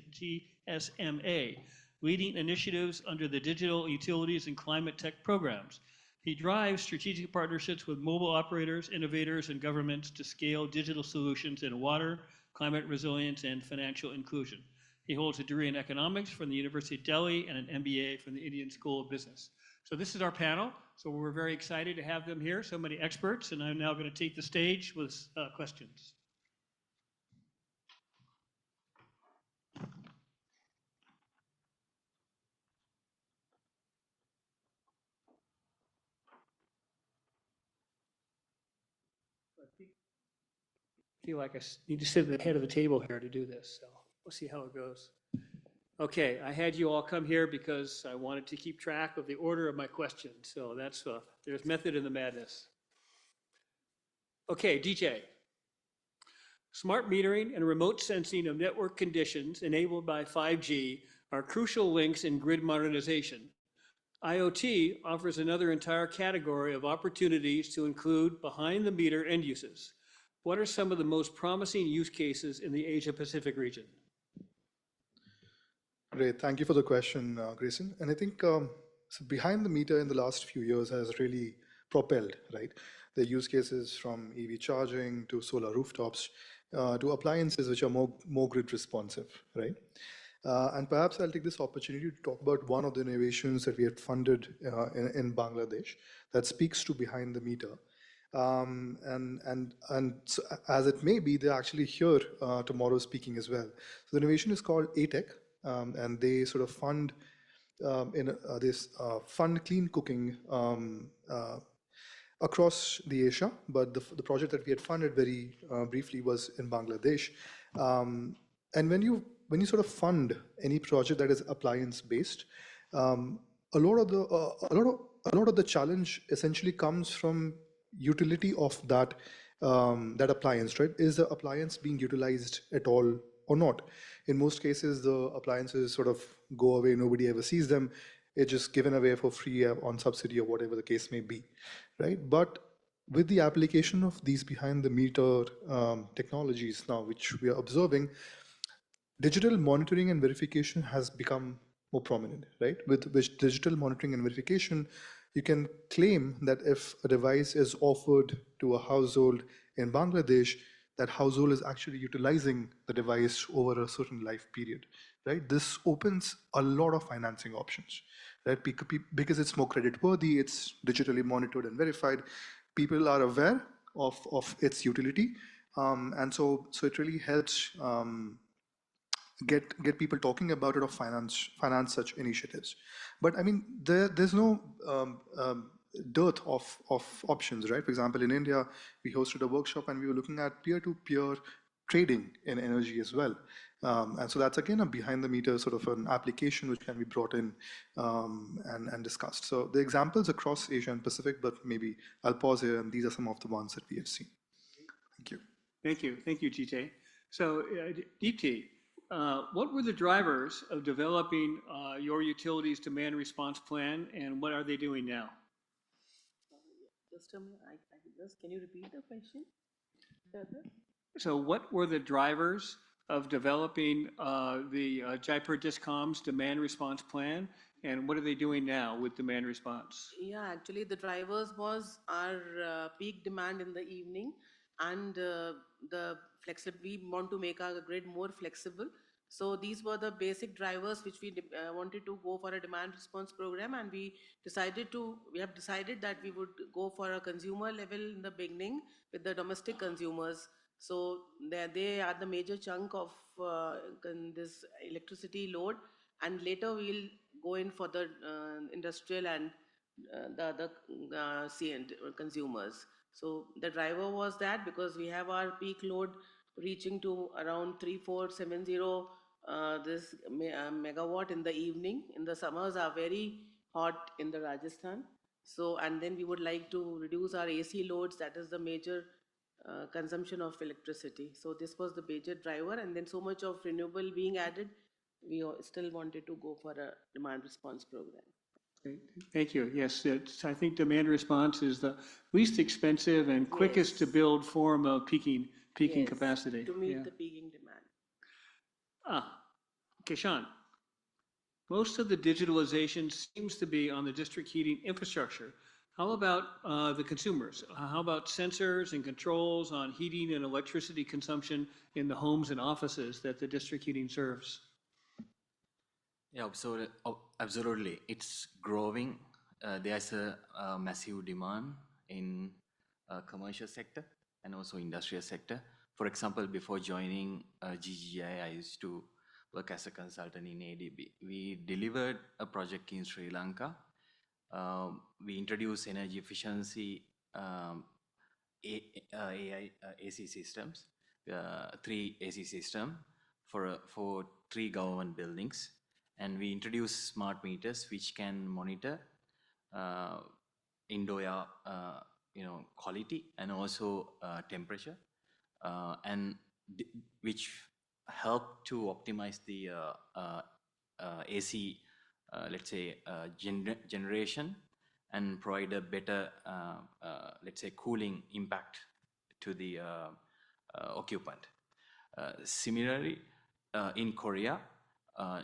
GSMA, leading initiatives under the Digital Utilities and Climate Tech programs. He drives strategic partnerships with mobile operators, innovators, and governments to scale digital solutions in water, climate resilience, and financial inclusion. He holds a degree in economics from the University of Delhi and an MBA from the Indian School of Business. So this is our panel. So we're very excited to have them here, so many experts, and I'm now going to take the stage with questions. I feel like I need to sit at the head of the table here to do this, so we'll see how it goes. Okay, I had you all come here because I wanted to keep track of the order of my questions. So that's, there's method in the madness. Okay, DJ. Smart metering and remote sensing of network conditions enabled by 5G are crucial links in grid modernization. IoT offers another entire category of opportunities to include behind the meter end uses. What are some of the most promising use cases in the Asia Pacific region? Great. Thank you for the question, Grayson. And I think so behind the meter in the last few years has really propelled, right? The use cases from EV charging to solar rooftops to appliances which are more grid responsive, right? And perhaps I'll take this opportunity to talk about one of the innovations that we had funded in Bangladesh that speaks to behind the meter. And so as it may be, they're actually here tomorrow speaking as well. So the innovation is called ATEC, and they sort of fund fund clean cooking across the Asia. But the project that we had funded very briefly was in Bangladesh. And when you sort of fund any project that is appliance based, a lot of the a lot of the challenge essentially comes from utility of that appliance, right? Is the appliance being utilized at all or not? In most cases, the appliances sort of go away, nobody ever sees them. It's just given away for free on subsidy or whatever the case may be, right? But with the application of these behind the meter technologies now, which we are observing, digital monitoring and verification has become more prominent, right? With which digital monitoring and verification, you can claim that if a device is offered to a household in Bangladesh, that household is actually utilizing the device over a certain life period, right? This opens a lot of financing options, right? Because it's more credit worthy, it's digitally monitored and verified. People are aware of its utility. And so it really helps get people talking about it or finance such initiatives. But I mean, there's no dearth of options, right? For example, in India, we hosted a workshop and we were looking at peer-to-peer trading in energy as well. And so that's again a behind the meter sort of an application which can be brought in and discussed. So the examples across Asia and Pacific, but maybe I'll pause here, and these are some of the ones that we have seen. Thank you. Thank you, GJ. So, Deepti, what were the drivers of developing your utilities demand response plan, and what are they doing now? Just a minute, can you repeat the question? Further? So, what were the drivers of developing the Jaipur Discom's demand response plan, and what are they doing now with demand response? Yeah, actually, the drivers was our peak demand in the evening, and the flexible. We want to make our grid more flexible. So these were the basic drivers which we wanted to go for a demand response program, and we have decided that we would go for a consumer level in the beginning with the domestic consumers. So they are the major chunk of this electricity load, and later we'll go in for the industrial and the other consumers. So the driver was that because we have our peak load reaching to around 3470 megawatt in the evening. In the summers are very hot in the Rajasthan. So and then we would like to reduce our AC loads. That is the major consumption of electricity. So this was the major driver, and then so much of renewable being added, we still wanted to go for a demand response program. Okay, thank you. Yes, I think demand response is the least expensive and quickest to Yes. build form of peaking Yes, capacity. to meet Yeah. the peaking demand. Kishan, most of the digitalization seems to be on the district heating infrastructure. How about the consumers? How about sensors and controls on heating and electricity consumption in the homes and offices that the district heating serves? Yeah, absolutely. It's growing. There's a massive demand in commercial sector and also industrial sector. For example, before joining GGI, I used to work as a consultant in ADB. We delivered a project in Sri Lanka. We introduced energy efficiency AI AC systems, 3 AC system for 3 government buildings. and we introduce smart meters which can monitor uh, indoor air, quality and also temperature, and which help to optimize the AC, let's say, generation, and provide a better, let's say, cooling impact to the occupant. Similarly, in Korea,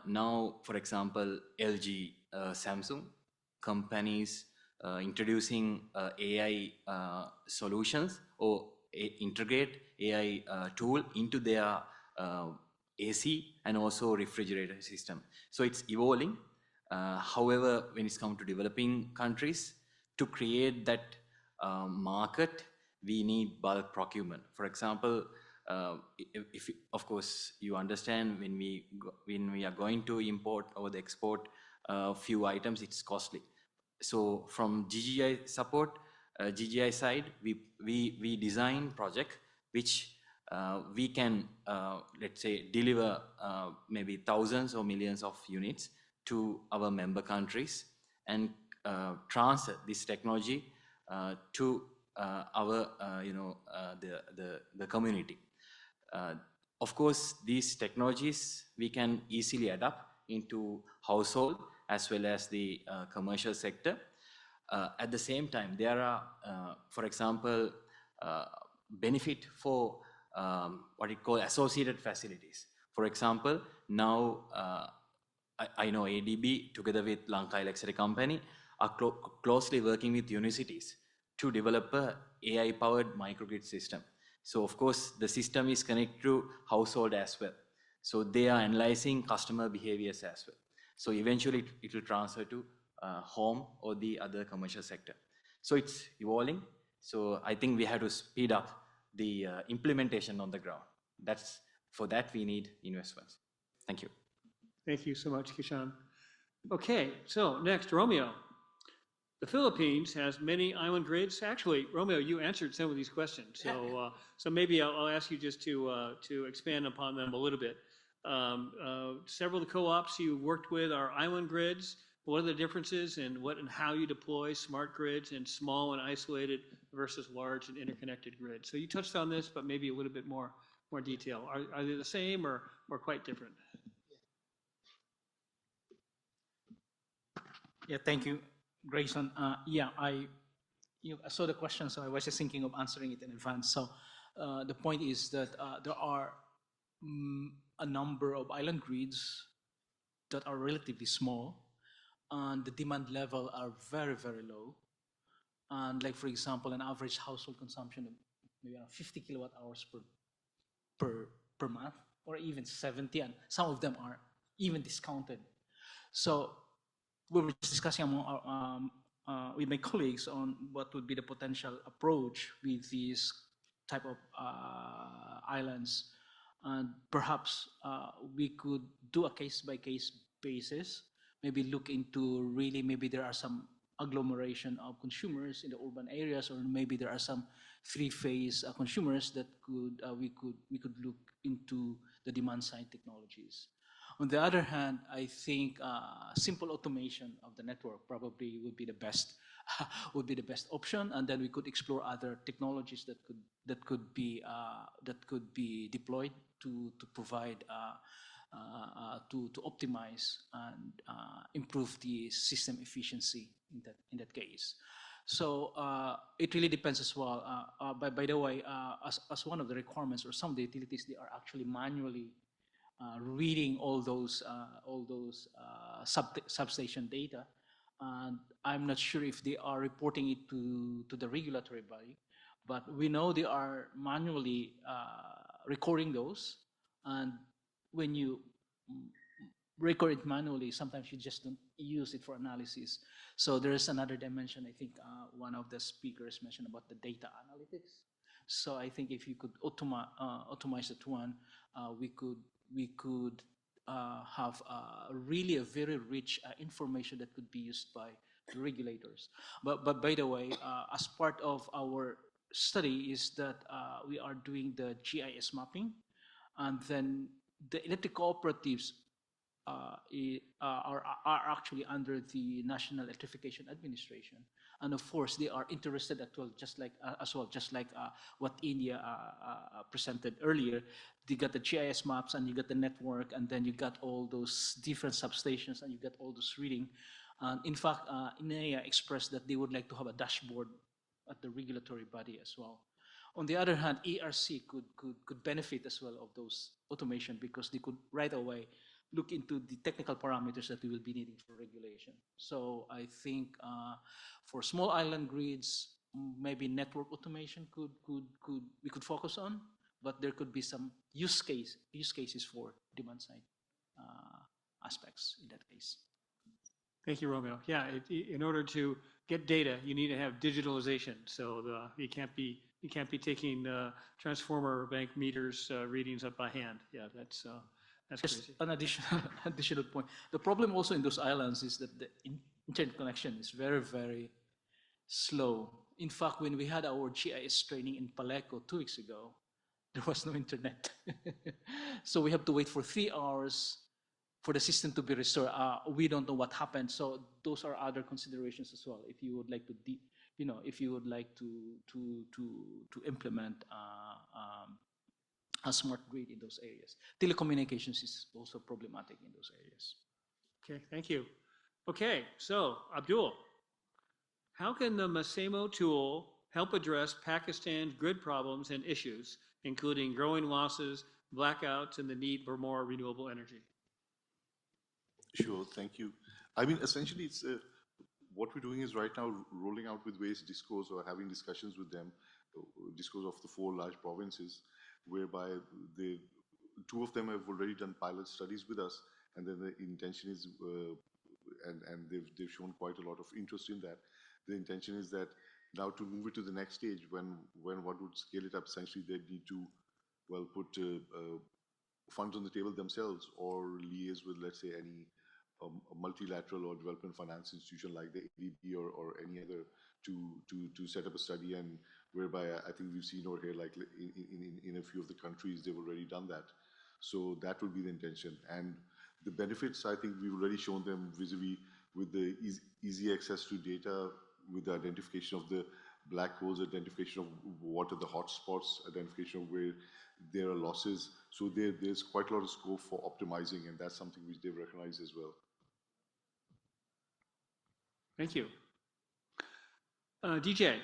now, for example, LG, Samsung companies introducing AI solutions or integrate AI tool into their AC and also refrigerator system. So it's evolving. However, when it's come to developing countries, to create that market, we need bulk procurement. For example, if of course you understand, when we are going to import or the export few items, it's costly. So from GGI support, GGI side, we design project which we can, let's say, deliver maybe thousands or millions of units to our member countries and transfer this technology to our, the community. Of course, these technologies we can easily adapt into household as well as the commercial sector. At the same time, there are, for example, benefit for what it call associated facilities. For example, now I know ADB together with Lanka Electric Company are closely working with universities to develop a AI-powered microgrid system. So of course, the system is connected to household as well. So they are analyzing customer behaviors as well. So eventually it will transfer to home or the other commercial sector. So it's evolving. So I think we have to speed up the implementation on the ground. For that we need investments. Thank you. Thank you so much, Kishan. Okay, so next, Romeo. The Philippines has many island grids. Actually, Romeo, you answered some of these questions, so maybe I'll ask you just to expand upon them a little bit. Several of the co-ops you worked with are island grids. What are the differences in what and how you deploy smart grids in small and isolated versus large and interconnected grids? So you touched on this, but maybe a little bit more detail. Are they the same or quite different? Yeah, thank you, Grayson. Yeah, I saw the question, so I was just thinking of answering it in advance. So the point is that there are a number of island grids that are relatively small, and the demand level are very, very low. And like, for example, an average household consumption of maybe around 50 kilowatt hours per month, or even 70, and some of them are even discounted. So we were just discussing with my colleagues on what would be the potential approach with these type of islands, and perhaps we could do a case-by-case basis, maybe look into really maybe there are some agglomeration of consumers in the urban areas, or maybe there are some three-phase consumers that we could look into the demand-side technologies. On the other hand, I think simple automation of the network probably would be the best would be the best option, and then we could explore other technologies that could be deployed to provide to optimize and improve the system efficiency in that case. So it really depends as well. By the way, as one of the requirements, or some of the utilities, they are actually manually reading all those substation data, and I'm not sure if they are reporting it to the regulatory body, but we know they are manually recording those, and when you record it manually, sometimes you just don't use it for analysis. So there is another dimension. I think one of the speakers mentioned about the data analytics. So I think if you could automate that one, we could have really a very rich information that could be used by the regulators. But by the way, as part of our study is that we are doing the GIS mapping, and then the electric cooperatives are actually under the National Electrification Administration, and of course they are interested as well, just like what India presented earlier. They got the GIS maps, and you got the network, and then you got all those different substations, and you got all those reading. And in fact, INEA expressed that they would like to have a dashboard at the regulatory body as well. On the other hand, ERC could benefit as well of those automation, because they could right away look into the technical parameters that we will be needing for regulation. So I think for small island grids, maybe network automation we could focus on, but there could be some use cases for demand side aspects in that case. Thank you, Romeo. Yeah, in order to get data, you need to have digitalization. So you can't be taking transformer bank meters readings up by hand. Yeah, that's Just crazy. an additional point. The problem also in those islands is that the internet connection is very, very slow. In fact, when we had our GIS training in Paleco 2 weeks ago, there was no internet. So we have to wait for 3 hours for the system to be restored. We don't know what happened. So those are other considerations as well. If you would like to, if you would like to implement a smart grid in those areas. Telecommunications is also problematic in those areas. Okay, thank you. Okay, so Abdul, how can the Masemo tool help address Pakistan's grid problems and issues, including growing losses, blackouts, and the need for more renewable energy? Sure, thank you. I mean, essentially, it's what we're doing is right now rolling out with waste discourse or having discussions with them, discourse of the 4 large provinces, whereby the 2 of them have already done pilot studies with us, and then the intention is, and they've shown quite a lot of interest in that. The intention is that now to move it to the next stage, when one would scale it up, essentially they'd need to, well, put funds on the table themselves or liaise with, let's say, any a multilateral or development finance institution like the ADB or any other to set up a study, and whereby I think we've seen over here, like in a few of the countries, they've already done that. So that would be the intention. And the benefits, I think we've already shown them vis-a-vis with the easy access to data, with the identification of the black holes, identification of what are the hotspots, identification of where there are losses. So there's quite a lot of scope for optimizing, and that's something which they've recognized as well. Thank you. DJ,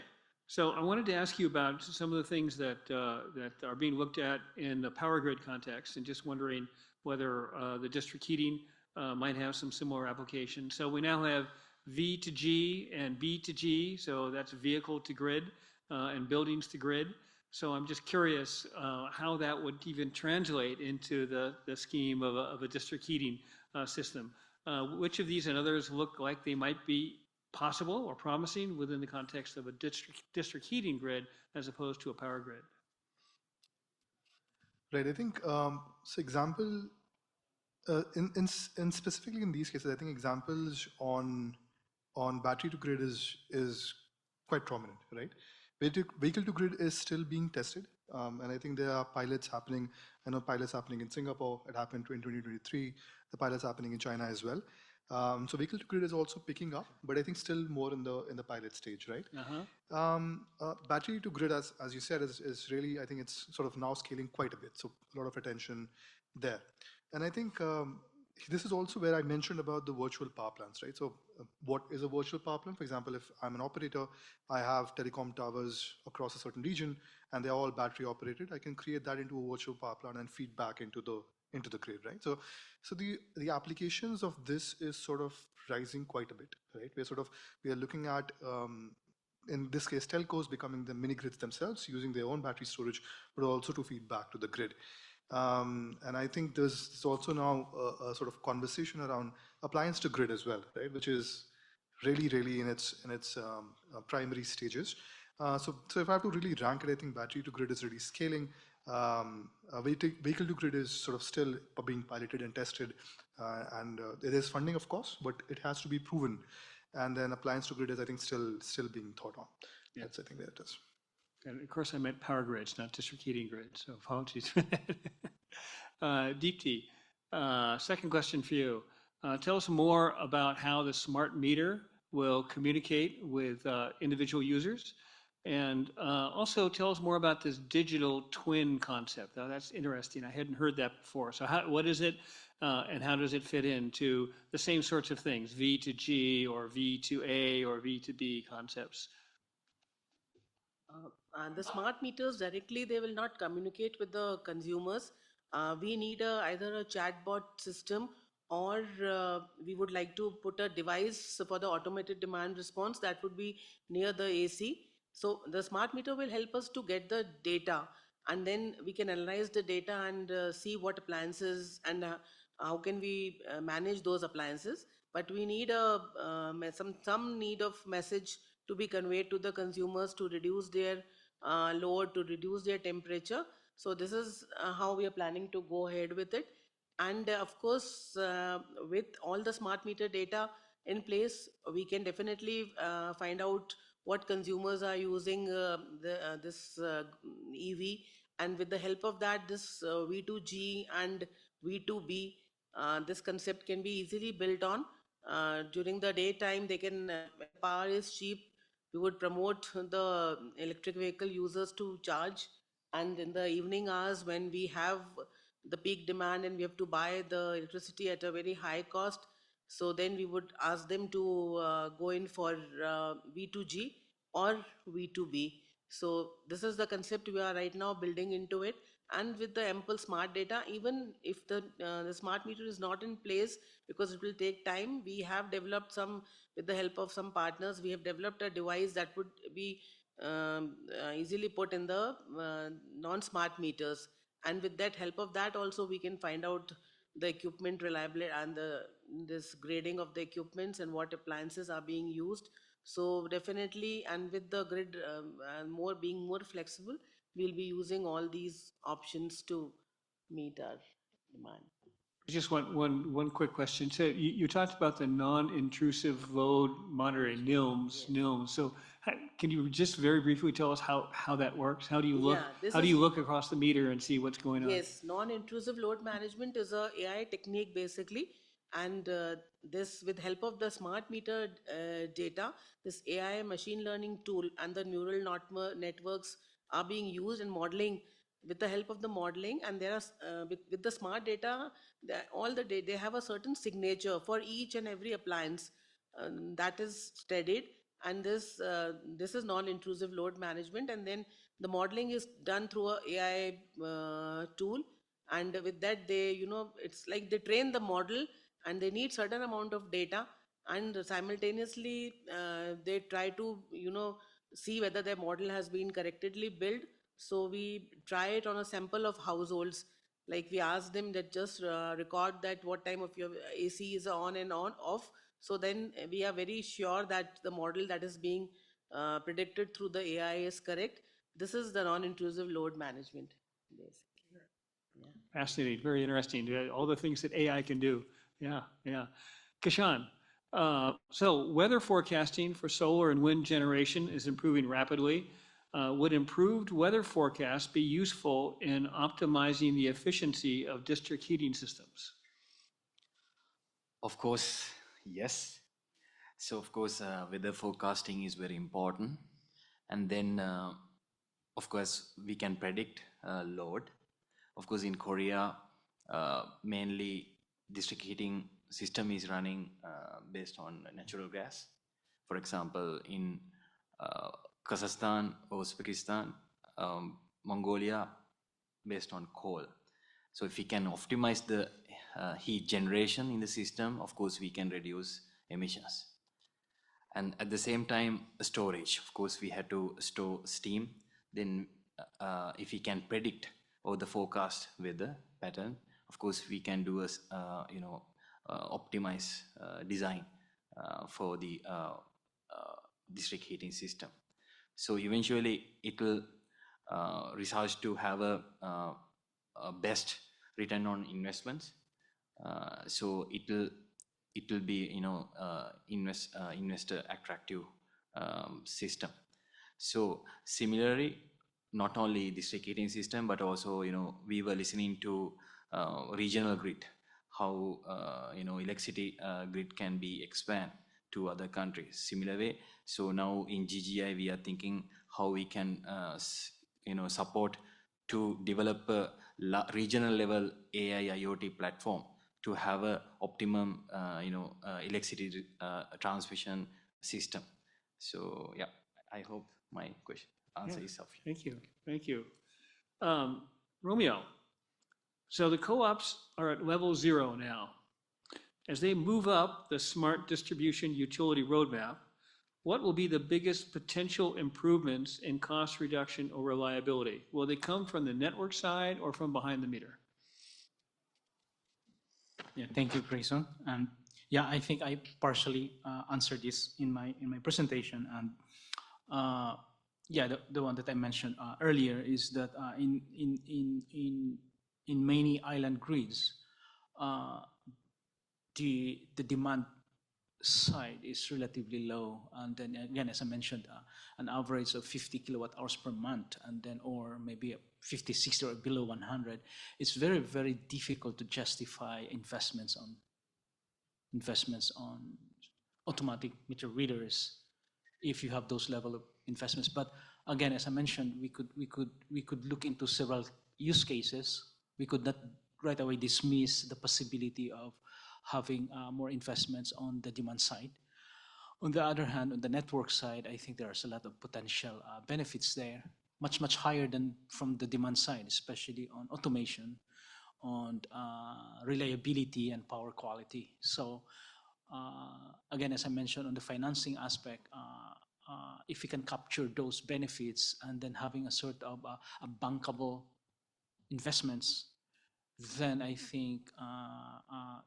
so I wanted to ask you about some of the things that are being looked at in the power grid context, and just wondering whether the district heating might have some similar applications. So we now have V to G and B to G, so that's vehicle to grid and buildings to grid. So I'm just curious how that would even translate into the scheme of a district heating system. Which of these and others look like they might be possible or promising within the context of a district heating grid as opposed to a power grid? Right. I think so. Example in specifically in these cases, I think examples on battery to grid is quite prominent, right? Vehicle to grid is still being tested, and I think there are pilots happening. I know pilots happening in Singapore. It happened in 2023. The pilots happening in China as well. So vehicle to grid is also picking up, but I think still more in the pilot stage, right? Battery to grid, as you said, is really, I think it's sort of now scaling quite a bit. So a lot of attention there, and I think this is also where I mentioned about the virtual power plants, right? So what is a virtual power plant? For example, if I'm an operator, I have telecom towers across a certain region, and they're all battery operated. I can create that into a virtual power plant and feed back into the grid, right? So the applications of this is sort of rising quite a bit, right? We are looking at in this case telcos becoming the mini grids themselves, using their own battery storage, but also to feed back to the grid. And I think there's also now a sort of conversation around appliance to grid as well, right? Which is really in its primary stages. So if I have to really rank it, I think battery to grid is really scaling. Vehicle to grid is sort of still being piloted and tested, and there is funding, of course, but it has to be proven. And then appliance to grid is, I think, still being thought on. Yeah. That's, I think, there it is. And of course, I meant power grids, not district heating grids. So apologies for that. Deepti, Second question for you. Tell us more about how the smart meter will communicate with individual users. And also tell us more about this digital twin concept. Now, that's interesting. I hadn't heard that before. So what is it and how does it fit into the same sorts of things, V to G or V to A or V to B concepts? The smart meters directly, they will not communicate with the consumers. We need either a chatbot system, or we would like to put a device for the automated demand response that would be near the AC. So the smart meter will help us to get the data, and then we can analyze the data and see what appliances and how can we manage those appliances. But we need some need of message to be conveyed to the consumers to reduce their load, to reduce their temperature. So this is how we are planning to go ahead with it. And of course, with all the smart meter data in place, we can definitely find out what consumers are using this EV. And with the help of that, this V2G and V2B, this concept can be easily built on. During the daytime, they can, when power is cheap, we would promote the electric vehicle users to charge. And in the evening hours, when we have the peak demand and we have to buy the electricity at a very high cost, so then we would ask them to go in for V2G or V2B. So this is the concept we are right now building into it. And with the ample smart data, even if the smart meter is not in place, because it will take time, we have developed some, with the help of some partners, we have developed a device that would be easily put in the non-smart meters. And with that help of that also, we can find out the equipment reliability and this grading of the equipments and what appliances are being used. So definitely, and with the grid more being more flexible, we'll be using all these options to meet our demand. Just one quick question. So you talked about the non-intrusive load monitoring, NILMs, Yes. NILMs. So can you just very briefly tell us how that works? How do you look, Yeah, this how do you is, look across the meter and see what's going on? yes, non-intrusive load management is a AI technique basically, and this, with help of the smart meter data, this AI machine learning tool and the neural networks are being used in modeling. With the help of the modeling, and there are with the smart data, all the day they have a certain signature for each and every appliance that is studied, and this is non-intrusive load management, and then the modeling is done through a AI tool. And with that, they, it's like they train the model, and they need certain amount of data, and simultaneously they try to, see whether their model has been correctly built. So we try it on a sample of households. Like we ask them that just record that what time of your AC is on and on off. So then we are very sure that the model that is being predicted through the AI is correct. This is the non-intrusive load management, basically. Yeah. Fascinating, very interesting. All the things that AI can do. Yeah, yeah. Kashan, so weather forecasting for solar and wind generation is improving rapidly. Would improved weather forecasts be useful in optimizing the efficiency of district heating systems? Of course, yes. So of course, weather forecasting is very important. And then, of course, we can predict load. Of course, in Korea, mainly district heating system is running based on natural gas. For example, in uh, Kazakhstan, Uzbekistan, Mongolia, based on coal. So if we can optimize the heat generation in the system, of course, we can reduce emissions. And at the same time, storage. Of course, we had to store steam. Then if we can predict or the forecast with the pattern, of course, we can do a optimize design for the district heating system. So eventually, it will result to have a best return on investments. So it will be, investor attractive system. So similarly, not only district heating system, but also, we were listening to regional grid, how electricity grid can be expand to other countries. Similar way, so now in GGI we are thinking how we can support to develop a regional level AI IoT platform to have a optimum electricity transmission system. So yeah, I hope my question answer Yeah, is sufficient. thank you. Thank you. Romeo, so the co-ops are at level 0 now. As they move up the smart distribution utility roadmap, what will be the biggest potential improvements in cost reduction or reliability? Will they come from the network side or from behind the meter? Yeah, thank you, Grayson. And yeah, I think I partially answered this in my presentation. And yeah, the one that I mentioned earlier is that in many island grids, uh, the demand side is relatively low, and then again, as I mentioned, an average of 50 kilowatt hours per month, and then or maybe 50, 60 or below 100. It's very, very difficult to justify investments on automatic meter readers if you have those level of investments. But again, as I mentioned, we could look into several use cases. We could not right away dismiss the possibility of having more investments on the demand side. On the other hand, on the network side, I think there's a lot of potential benefits there, much higher than from the demand side, especially on automation, on reliability and power quality. So again, as I mentioned on the financing aspect, if we can capture those benefits and then having a sort of a bankable investments, then I think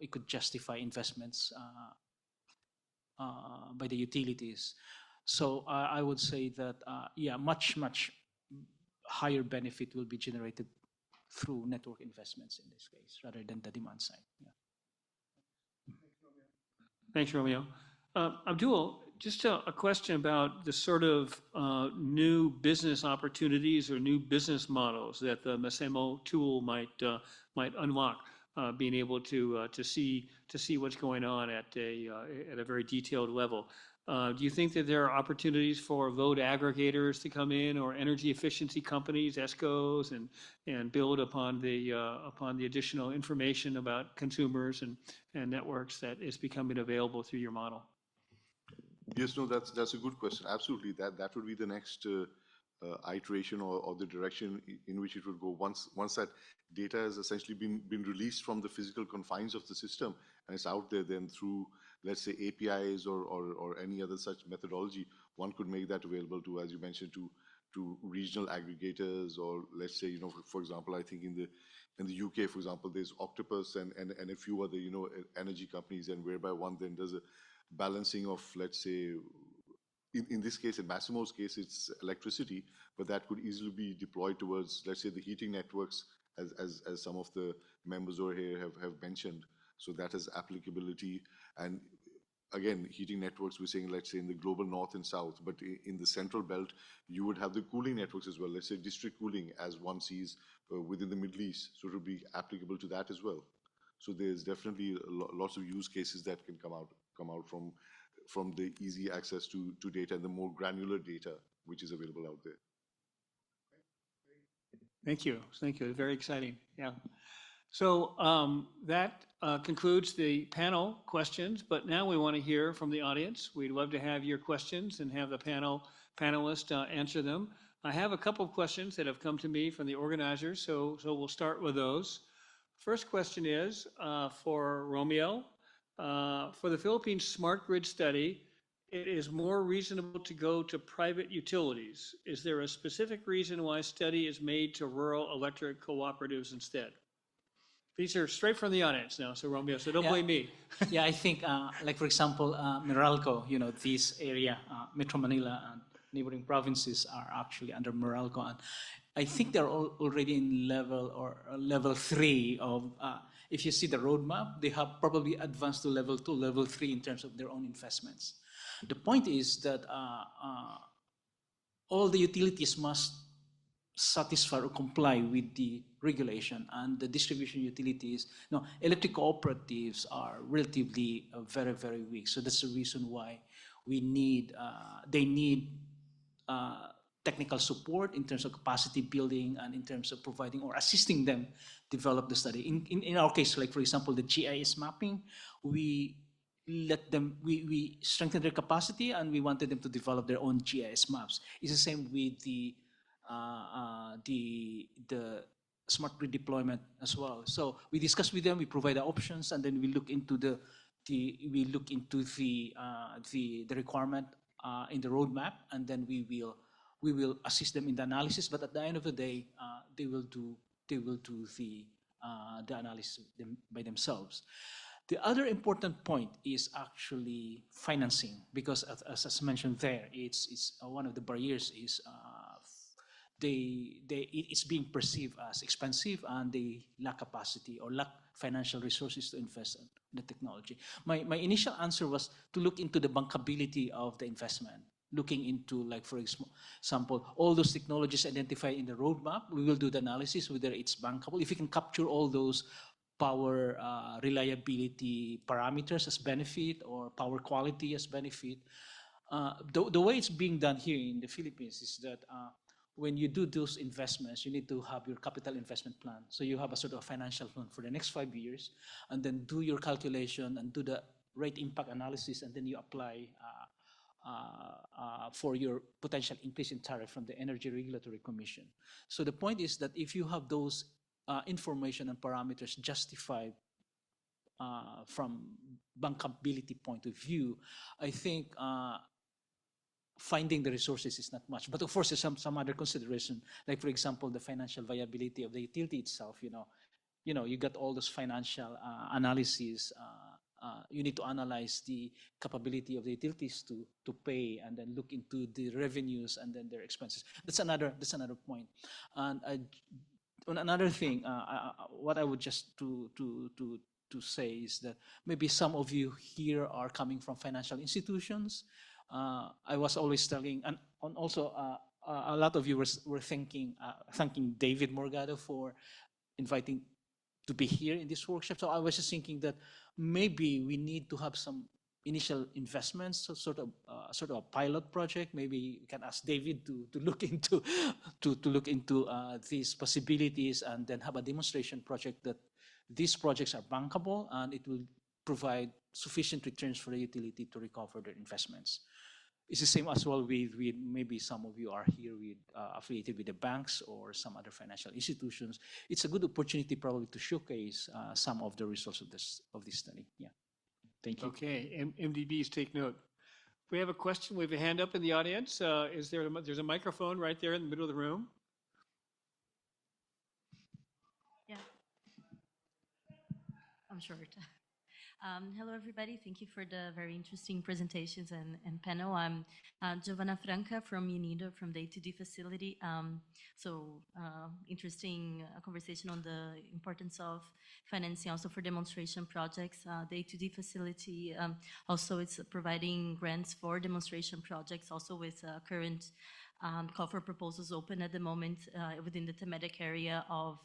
it could justify investments by the utilities. So I would say that, yeah, much higher benefit will be generated through network investments in this case, rather than the demand side. Yeah. Thanks, Romeo. Abdul, just a question about the sort of new business opportunities or new business models that the Masemo tool might unlock, being able to see what's going on at a very detailed level. Do you think that there are opportunities for load aggregators to come in, or energy efficiency companies, ESCOs, and build upon the additional information about consumers and networks that is becoming available through your model? Yes, no, that's a good question. Absolutely, that would be the next iteration or the direction in which it would go. Once that data has essentially been released from the physical confines of the system and it's out there, then through, let's say, APIs or any other such methodology, one could make that available to, as you mentioned, to regional aggregators, or let's say, for example, I think in the UK, for example, there's Octopus and a few other, energy companies, and whereby one then does a balancing of, let's say, in this case, in Masimo's case, it's electricity, but that could easily be deployed towards, let's say, the heating networks, as some of the members over here have mentioned. So that has applicability. And again, heating networks, we're saying, let's say, in the global north and south, but in the central belt, you would have the cooling networks as well. Let's say district cooling, as one sees within the Middle East. So it would be applicable to that as well. So there's definitely lots of use cases that can come out from the easy access to data and the more granular data which is available out there. Thank you. Thank you. Very exciting. Yeah. So that concludes the panel questions, but now we want to hear from the audience. We'd love to have your questions and have the panelists answer them. I have a couple of questions that have come to me from the organizers, so we'll start with those. First question is for Romeo. For the Philippines Smart Grid Study, it is more reasonable to go to private utilities. Is there a specific reason why study is made to rural electric cooperatives instead? These are straight from the audience now, so Romeo, so don't blame me. Yeah, I think, like for example, Meralco, this area, Metro Manila and neighboring provinces are actually under Meralco, and I think they're already in level 3 of. If you see the roadmap, they have probably advanced to level 2, level 3 in terms of their own investments. The point is that all the utilities must satisfy or comply with the regulation, and the distribution utilities, electric cooperatives are relatively very, very weak. So that's the reason why they need uh, technical support in terms of capacity building and in terms of providing or assisting them develop the study. In our case, like for example, the GIS mapping, we we strengthen their capacity and we wanted them to develop their own GIS maps. It's the same with the smart grid deployment as well. So we discuss with them, we provide the options, and then we look into the requirement in the roadmap, and then we will assist them in the analysis. But at the end of the day, they will do the analysis by themselves. The other important point is actually financing, because as mentioned there, it's one of the barriers is it's being perceived as expensive, and they lack capacity or lack financial resources to invest in the technology. My initial answer was to look into the bankability of the investment, looking into, like for example, all those technologies identified in the roadmap. We will do the analysis whether it's bankable. If we can capture all those power reliability parameters as benefit, or power quality as benefit. The way it's being done here in the Philippines is that when you do those investments, you need to have your capital investment plan. So you have a sort of financial plan for the next 5 years, and then do your calculation and do the rate impact analysis, and then you apply for your potential increase in tariff from the Energy Regulatory Commission. So the point is that if you have those information and parameters justified from bankability point of view, I think finding the resources is not much. But of course, there's some other consideration, like for example, the financial viability of the utility itself. You got all those financial analyses. You need to analyze the capability of the utilities to pay, and then look into the revenues and then their expenses. That's another point. And on another thing, what I would just to say is that maybe some of you here are coming from financial institutions. I was always telling, and also a lot of you were thanking David Morgado for inviting to be here in this workshop. So I was just thinking that maybe we need to have some initial investments, so sort of a pilot project. Maybe we can ask David to look into look into these possibilities, and then have a demonstration project that these projects are bankable and it will provide sufficient returns for the utility to recover their investments. It's the same as well with maybe some of you are here with affiliated with the banks or some other financial institutions. It's a good opportunity probably to showcase some of the results of this study. Yeah. Thank you. Okay, MDBs take note. We have a question. We have a hand up in the audience. There's a microphone right there in the middle of the room. Yeah, I'm short. Hello, everybody. Thank you for the very interesting presentations and panel. I'm Giovanna Franca from UNIDO, from the A2D facility. Interesting conversation on the importance of financing also for demonstration projects. The A2D facility also is providing grants for demonstration projects, also with current call for proposals open at the moment within the thematic area of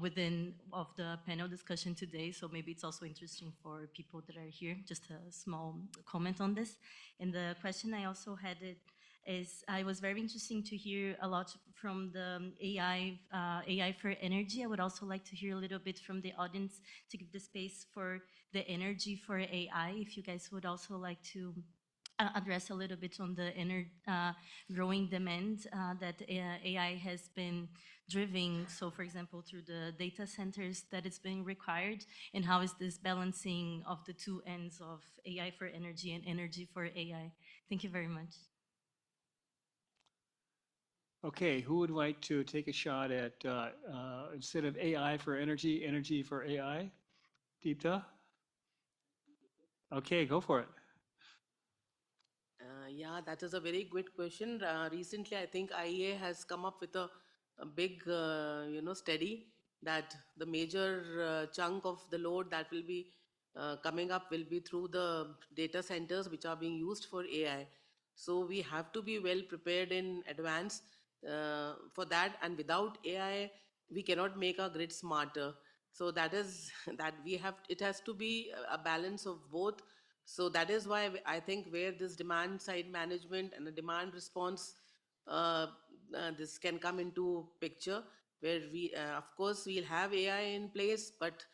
within of the panel discussion today. So maybe it's also interesting for people that are here. Just a small comment on this. And the question I also had is, I was very interesting to hear a lot from the AI for energy. I would also like to hear a little bit from the audience to give the space for the energy for AI. If you guys would also like to address a little bit on the growing demand that AI has been driving. So, for example, through the data centers that is being required, and how is this balancing of the two ends of AI for energy and energy for AI? Thank you very much. Okay, who would like to take a shot at instead of AI for energy, energy for AI? Deepta? Okay, go for it. Yeah, that is a very good question. Recently, I think IEA has come up with a big, study that the major chunk of the load that will be coming up will be through the data centers which are being used for AI. So we have to be well prepared in advance for that, and without AI, we cannot make our grid smarter. So that is that we have. It has to be a balance of both. So that is why I think where this demand side management and the demand response, uh, this can come into picture, where we, of course, we'll have AI in place, but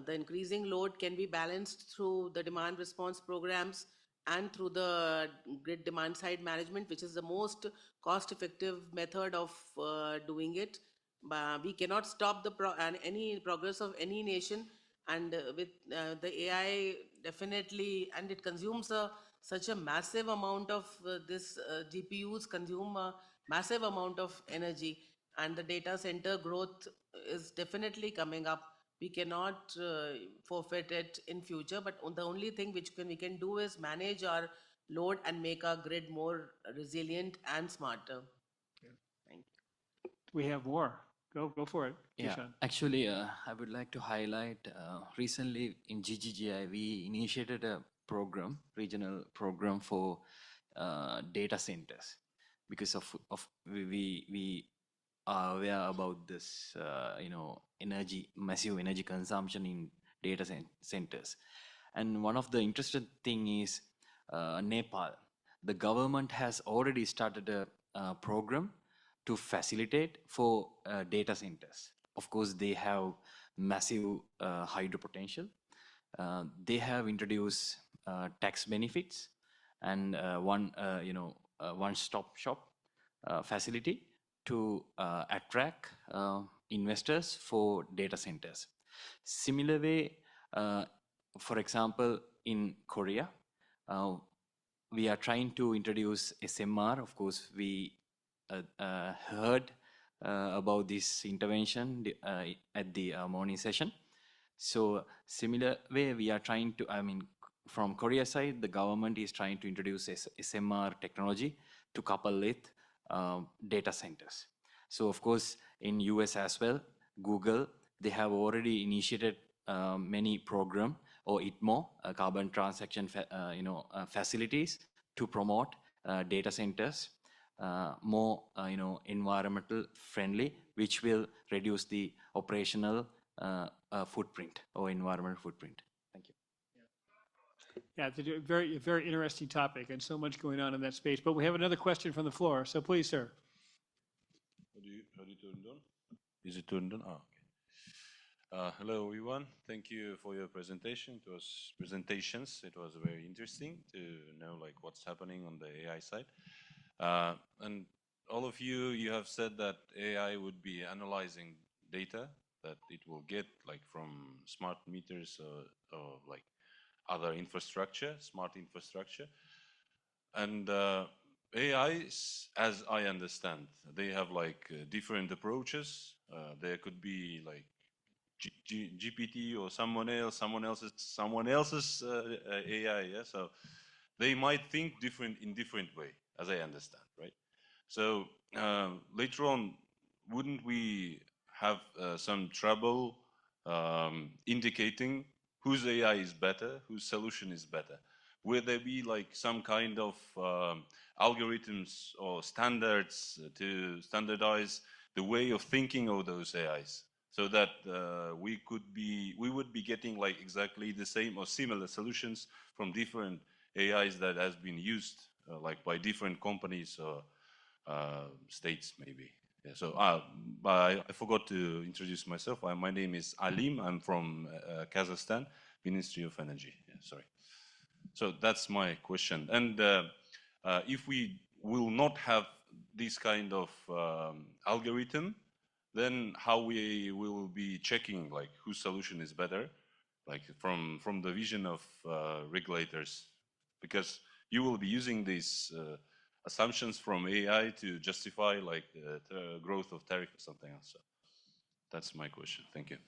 the increasing load can be balanced through the demand response programs and through the grid demand side management, which is the most cost effective method of doing it. But we cannot stop any progress of any nation, and with the AI, definitely, and it consumes such a massive amount of this GPUs consume a massive amount of energy, and the data center growth is definitely coming up. We cannot forfeit it in future, but the only thing which we can do is manage our load and make our grid more resilient and smarter. Thank you. We have more. Go for it, Yeah, Kishan. actually, I would like to highlight recently in GGGI, we initiated a program, regional program for data centers because of we are aware about this, massive energy consumption in centers. And one of the interesting thing is Nepal. The government has already started a program to facilitate for data centers. Of course, they have massive hydro potential. They have introduced tax benefits and one-stop shop facility to attract investors for data centers. Similar way, for example, in Korea, uh, we are trying to introduce SMR. Of course, we heard about this intervention at the morning session. So similar way, we are trying to, from Korea side, the government is trying to introduce SMR technology to couple with data centers. So of course, in US as well, Google, they have already initiated many program or ITMO, carbon transaction facilities to promote data centers more environmental friendly, which will reduce the operational footprint or environmental footprint. Thank you. Yeah, it's a very interesting topic and so much going on in that space. But we have another question from the floor. So please, sir. How do you turn it on? Is it turned on? Ah, okay. Hello, everyone. Thank you for your presentation. It was presentations. It was very interesting to know like what's happening on the AI side. And all of you, you have said that AI would be analyzing data that it will get like from smart meters or like other infrastructure, smart infrastructure. And AIs, as I understand, they have like different approaches. There could be like GPT or someone else's AI. Yeah, so they might think different in different way, as I understand, right? So later on, wouldn't we have some trouble indicating whose AI is better, whose solution is better? Will there be like some kind of algorithms or standards to standardize the way of thinking of those AIs, so that we would be getting like exactly the same or similar solutions from different AIs that has been used like by different companies or states maybe. Yeah, so I forgot to introduce myself. My name is Alim. I'm from Kazakhstan, Ministry of Energy. Yeah, sorry. So that's my question. And if we will not have this kind of algorithm, then how we will be checking like whose solution is better, like from the vision of regulators, because you will be using these assumptions from AI to justify like the growth of tariff or something else. So that's my question. Thank you.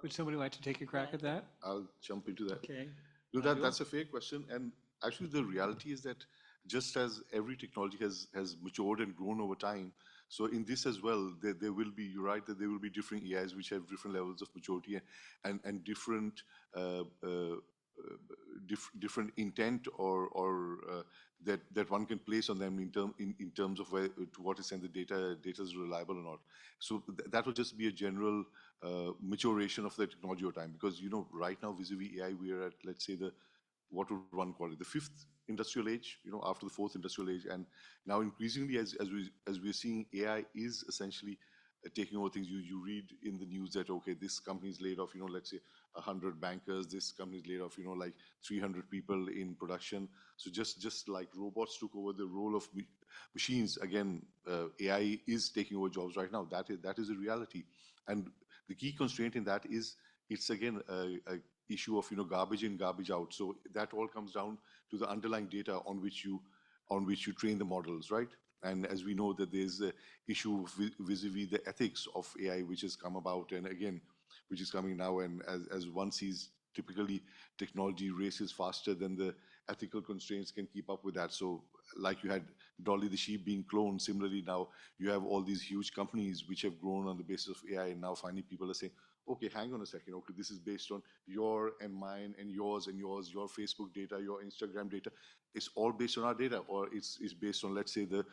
Would somebody like to take a crack at that? I'll jump into that. Okay. No, that's a fair question. And actually, the reality is that just as every technology has matured and grown over time, so in this as well, there will be, you're right, that there will be different AIs which have different levels of maturity and different different intent or that one can place on them in terms of where to what extent the data is reliable or not. So that would just be a general maturation of the technology over time, because right now vis-a-vis AI we are at, let's say, the what would one call it, the fifth industrial age, after the fourth industrial age. And now increasingly as we're seeing, AI is essentially taking over things. You read in the news that, okay, this company's laid off, let's say 100 bankers, this company's laid off, like 300 people in production. So just like robots took over the role of machines, again, AI is taking over jobs right now. That is a reality. And the key constraint in that is, it's again a issue of garbage in, garbage out. So that all comes down to the underlying data on which you train the models, right? And as we know that there's a issue vis-a-vis the ethics of AI, which has come about, and again, which is coming now. And as one sees, typically technology races faster than the ethical constraints can keep up with that. So like you had Dolly the sheep being cloned, similarly now you have all these huge companies which have grown on the basis of AI, and now finally people are saying, okay, hang on a second, okay, this is based on your and mine and yours, your Facebook data, your Instagram data. It's all based on our data, or it's based on, let's say, the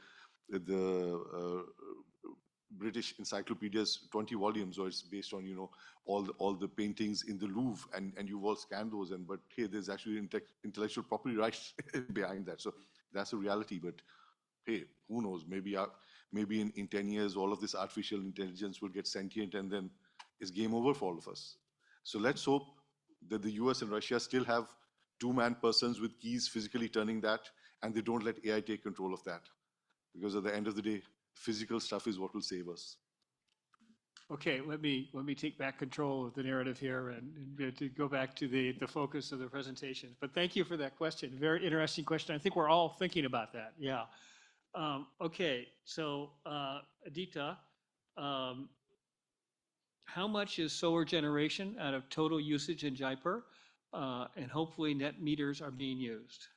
British Encyclopedia's 20 volumes, or it's based on all the paintings in the Louvre, and you've all scanned those, but hey, there's actually intellectual property rights behind that. So that's a reality. But hey, who knows? Maybe in 10 years, all of this artificial intelligence will get sentient, and then it's game over for all of us. So let's hope that the US and Russia still have two-man persons with keys physically turning that, and they don't let AI take control of that. Because at the end of the day, physical stuff is what will save us. Okay, let me take back control of the narrative here and to go back to the focus of the presentation. But thank you for that question. Very interesting question. I think we're all thinking about that. Yeah. Okay, so Adita, how much is solar generation out of total usage in Jaipur? And hopefully net meters are being used.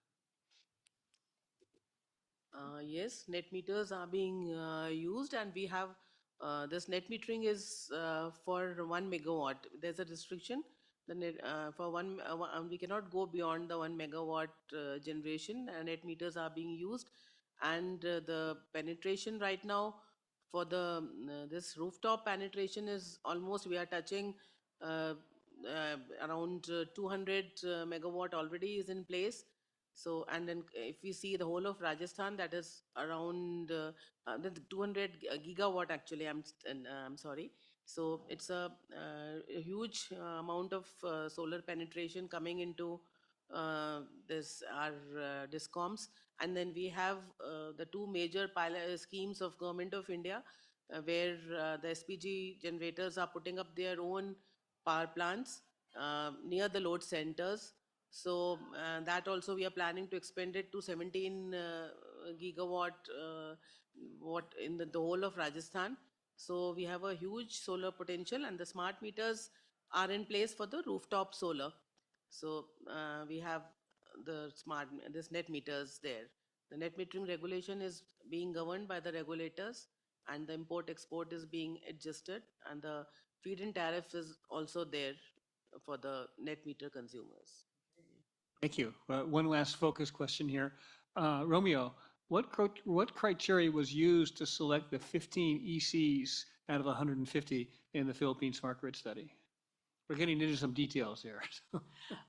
Yes, net meters are being used, and we have this net metering is for 1 megawatt. There's a restriction. The net, for we cannot go beyond the 1 megawatt generation. Net meters are being used, and the penetration right now for the this rooftop penetration is almost, we are touching around 200 megawatt already is in place. So, and then if we see the whole of Rajasthan, that is around the 200 gigawatt actually, I'm sorry. So it's a huge amount of solar penetration coming into this our discoms. And then we have the two major pilot schemes of Government of India, where the SPG generators are putting up their own power plants near the load centers. So that also we are planning to expand it to 17 gigawatt what in the whole of Rajasthan. So we have a huge solar potential, and the smart meters are in place for the rooftop solar. So we have this net meters there. The net metering regulation is being governed by the regulators, and the import export is being adjusted, and the feed-in tariff is also there for the net meter consumers. Thank you. One last focus question here. Romeo, what criteria was used to select the 15 ECs out of 150 in the Philippine Smart Grid study? We're getting into some details here.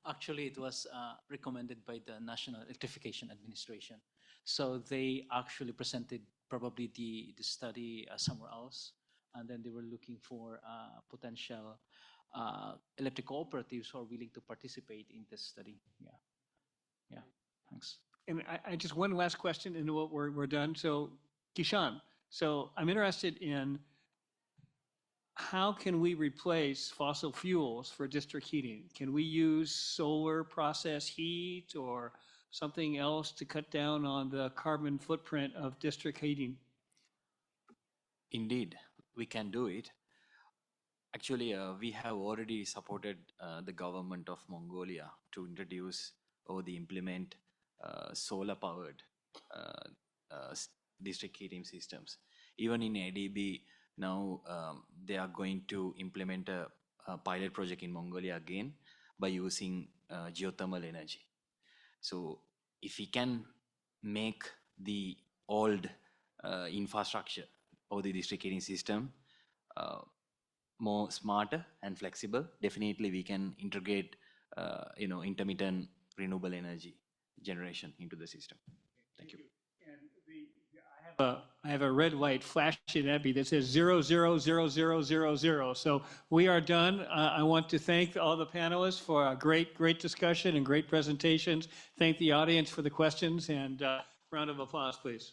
Actually, it was recommended by the National Electrification Administration. So they actually presented probably the study somewhere else, and then they were looking for potential electric cooperatives who are willing to participate in this study. Yeah, yeah, thanks. And I just one last question, and we're done. So, Kishan, so I'm interested in how can we replace fossil fuels for district heating? Can we use solar process heat or something else to cut down on the carbon footprint of district heating? Indeed, we can do it. Actually, we have already supported the government of Mongolia to introduce or the implement solar-powered district heating systems. Even in ADB now, they are going to implement a pilot project in Mongolia again by using geothermal energy. So if we can make the old infrastructure or the district heating system more smarter and flexible. Definitely, we can integrate, intermittent renewable energy generation into the system. Thank you. I have a red light flashing at me that says 000000. So we are done. I want to thank all the panelists for a great discussion and great presentations. Thank the audience for the questions, and round of applause, please.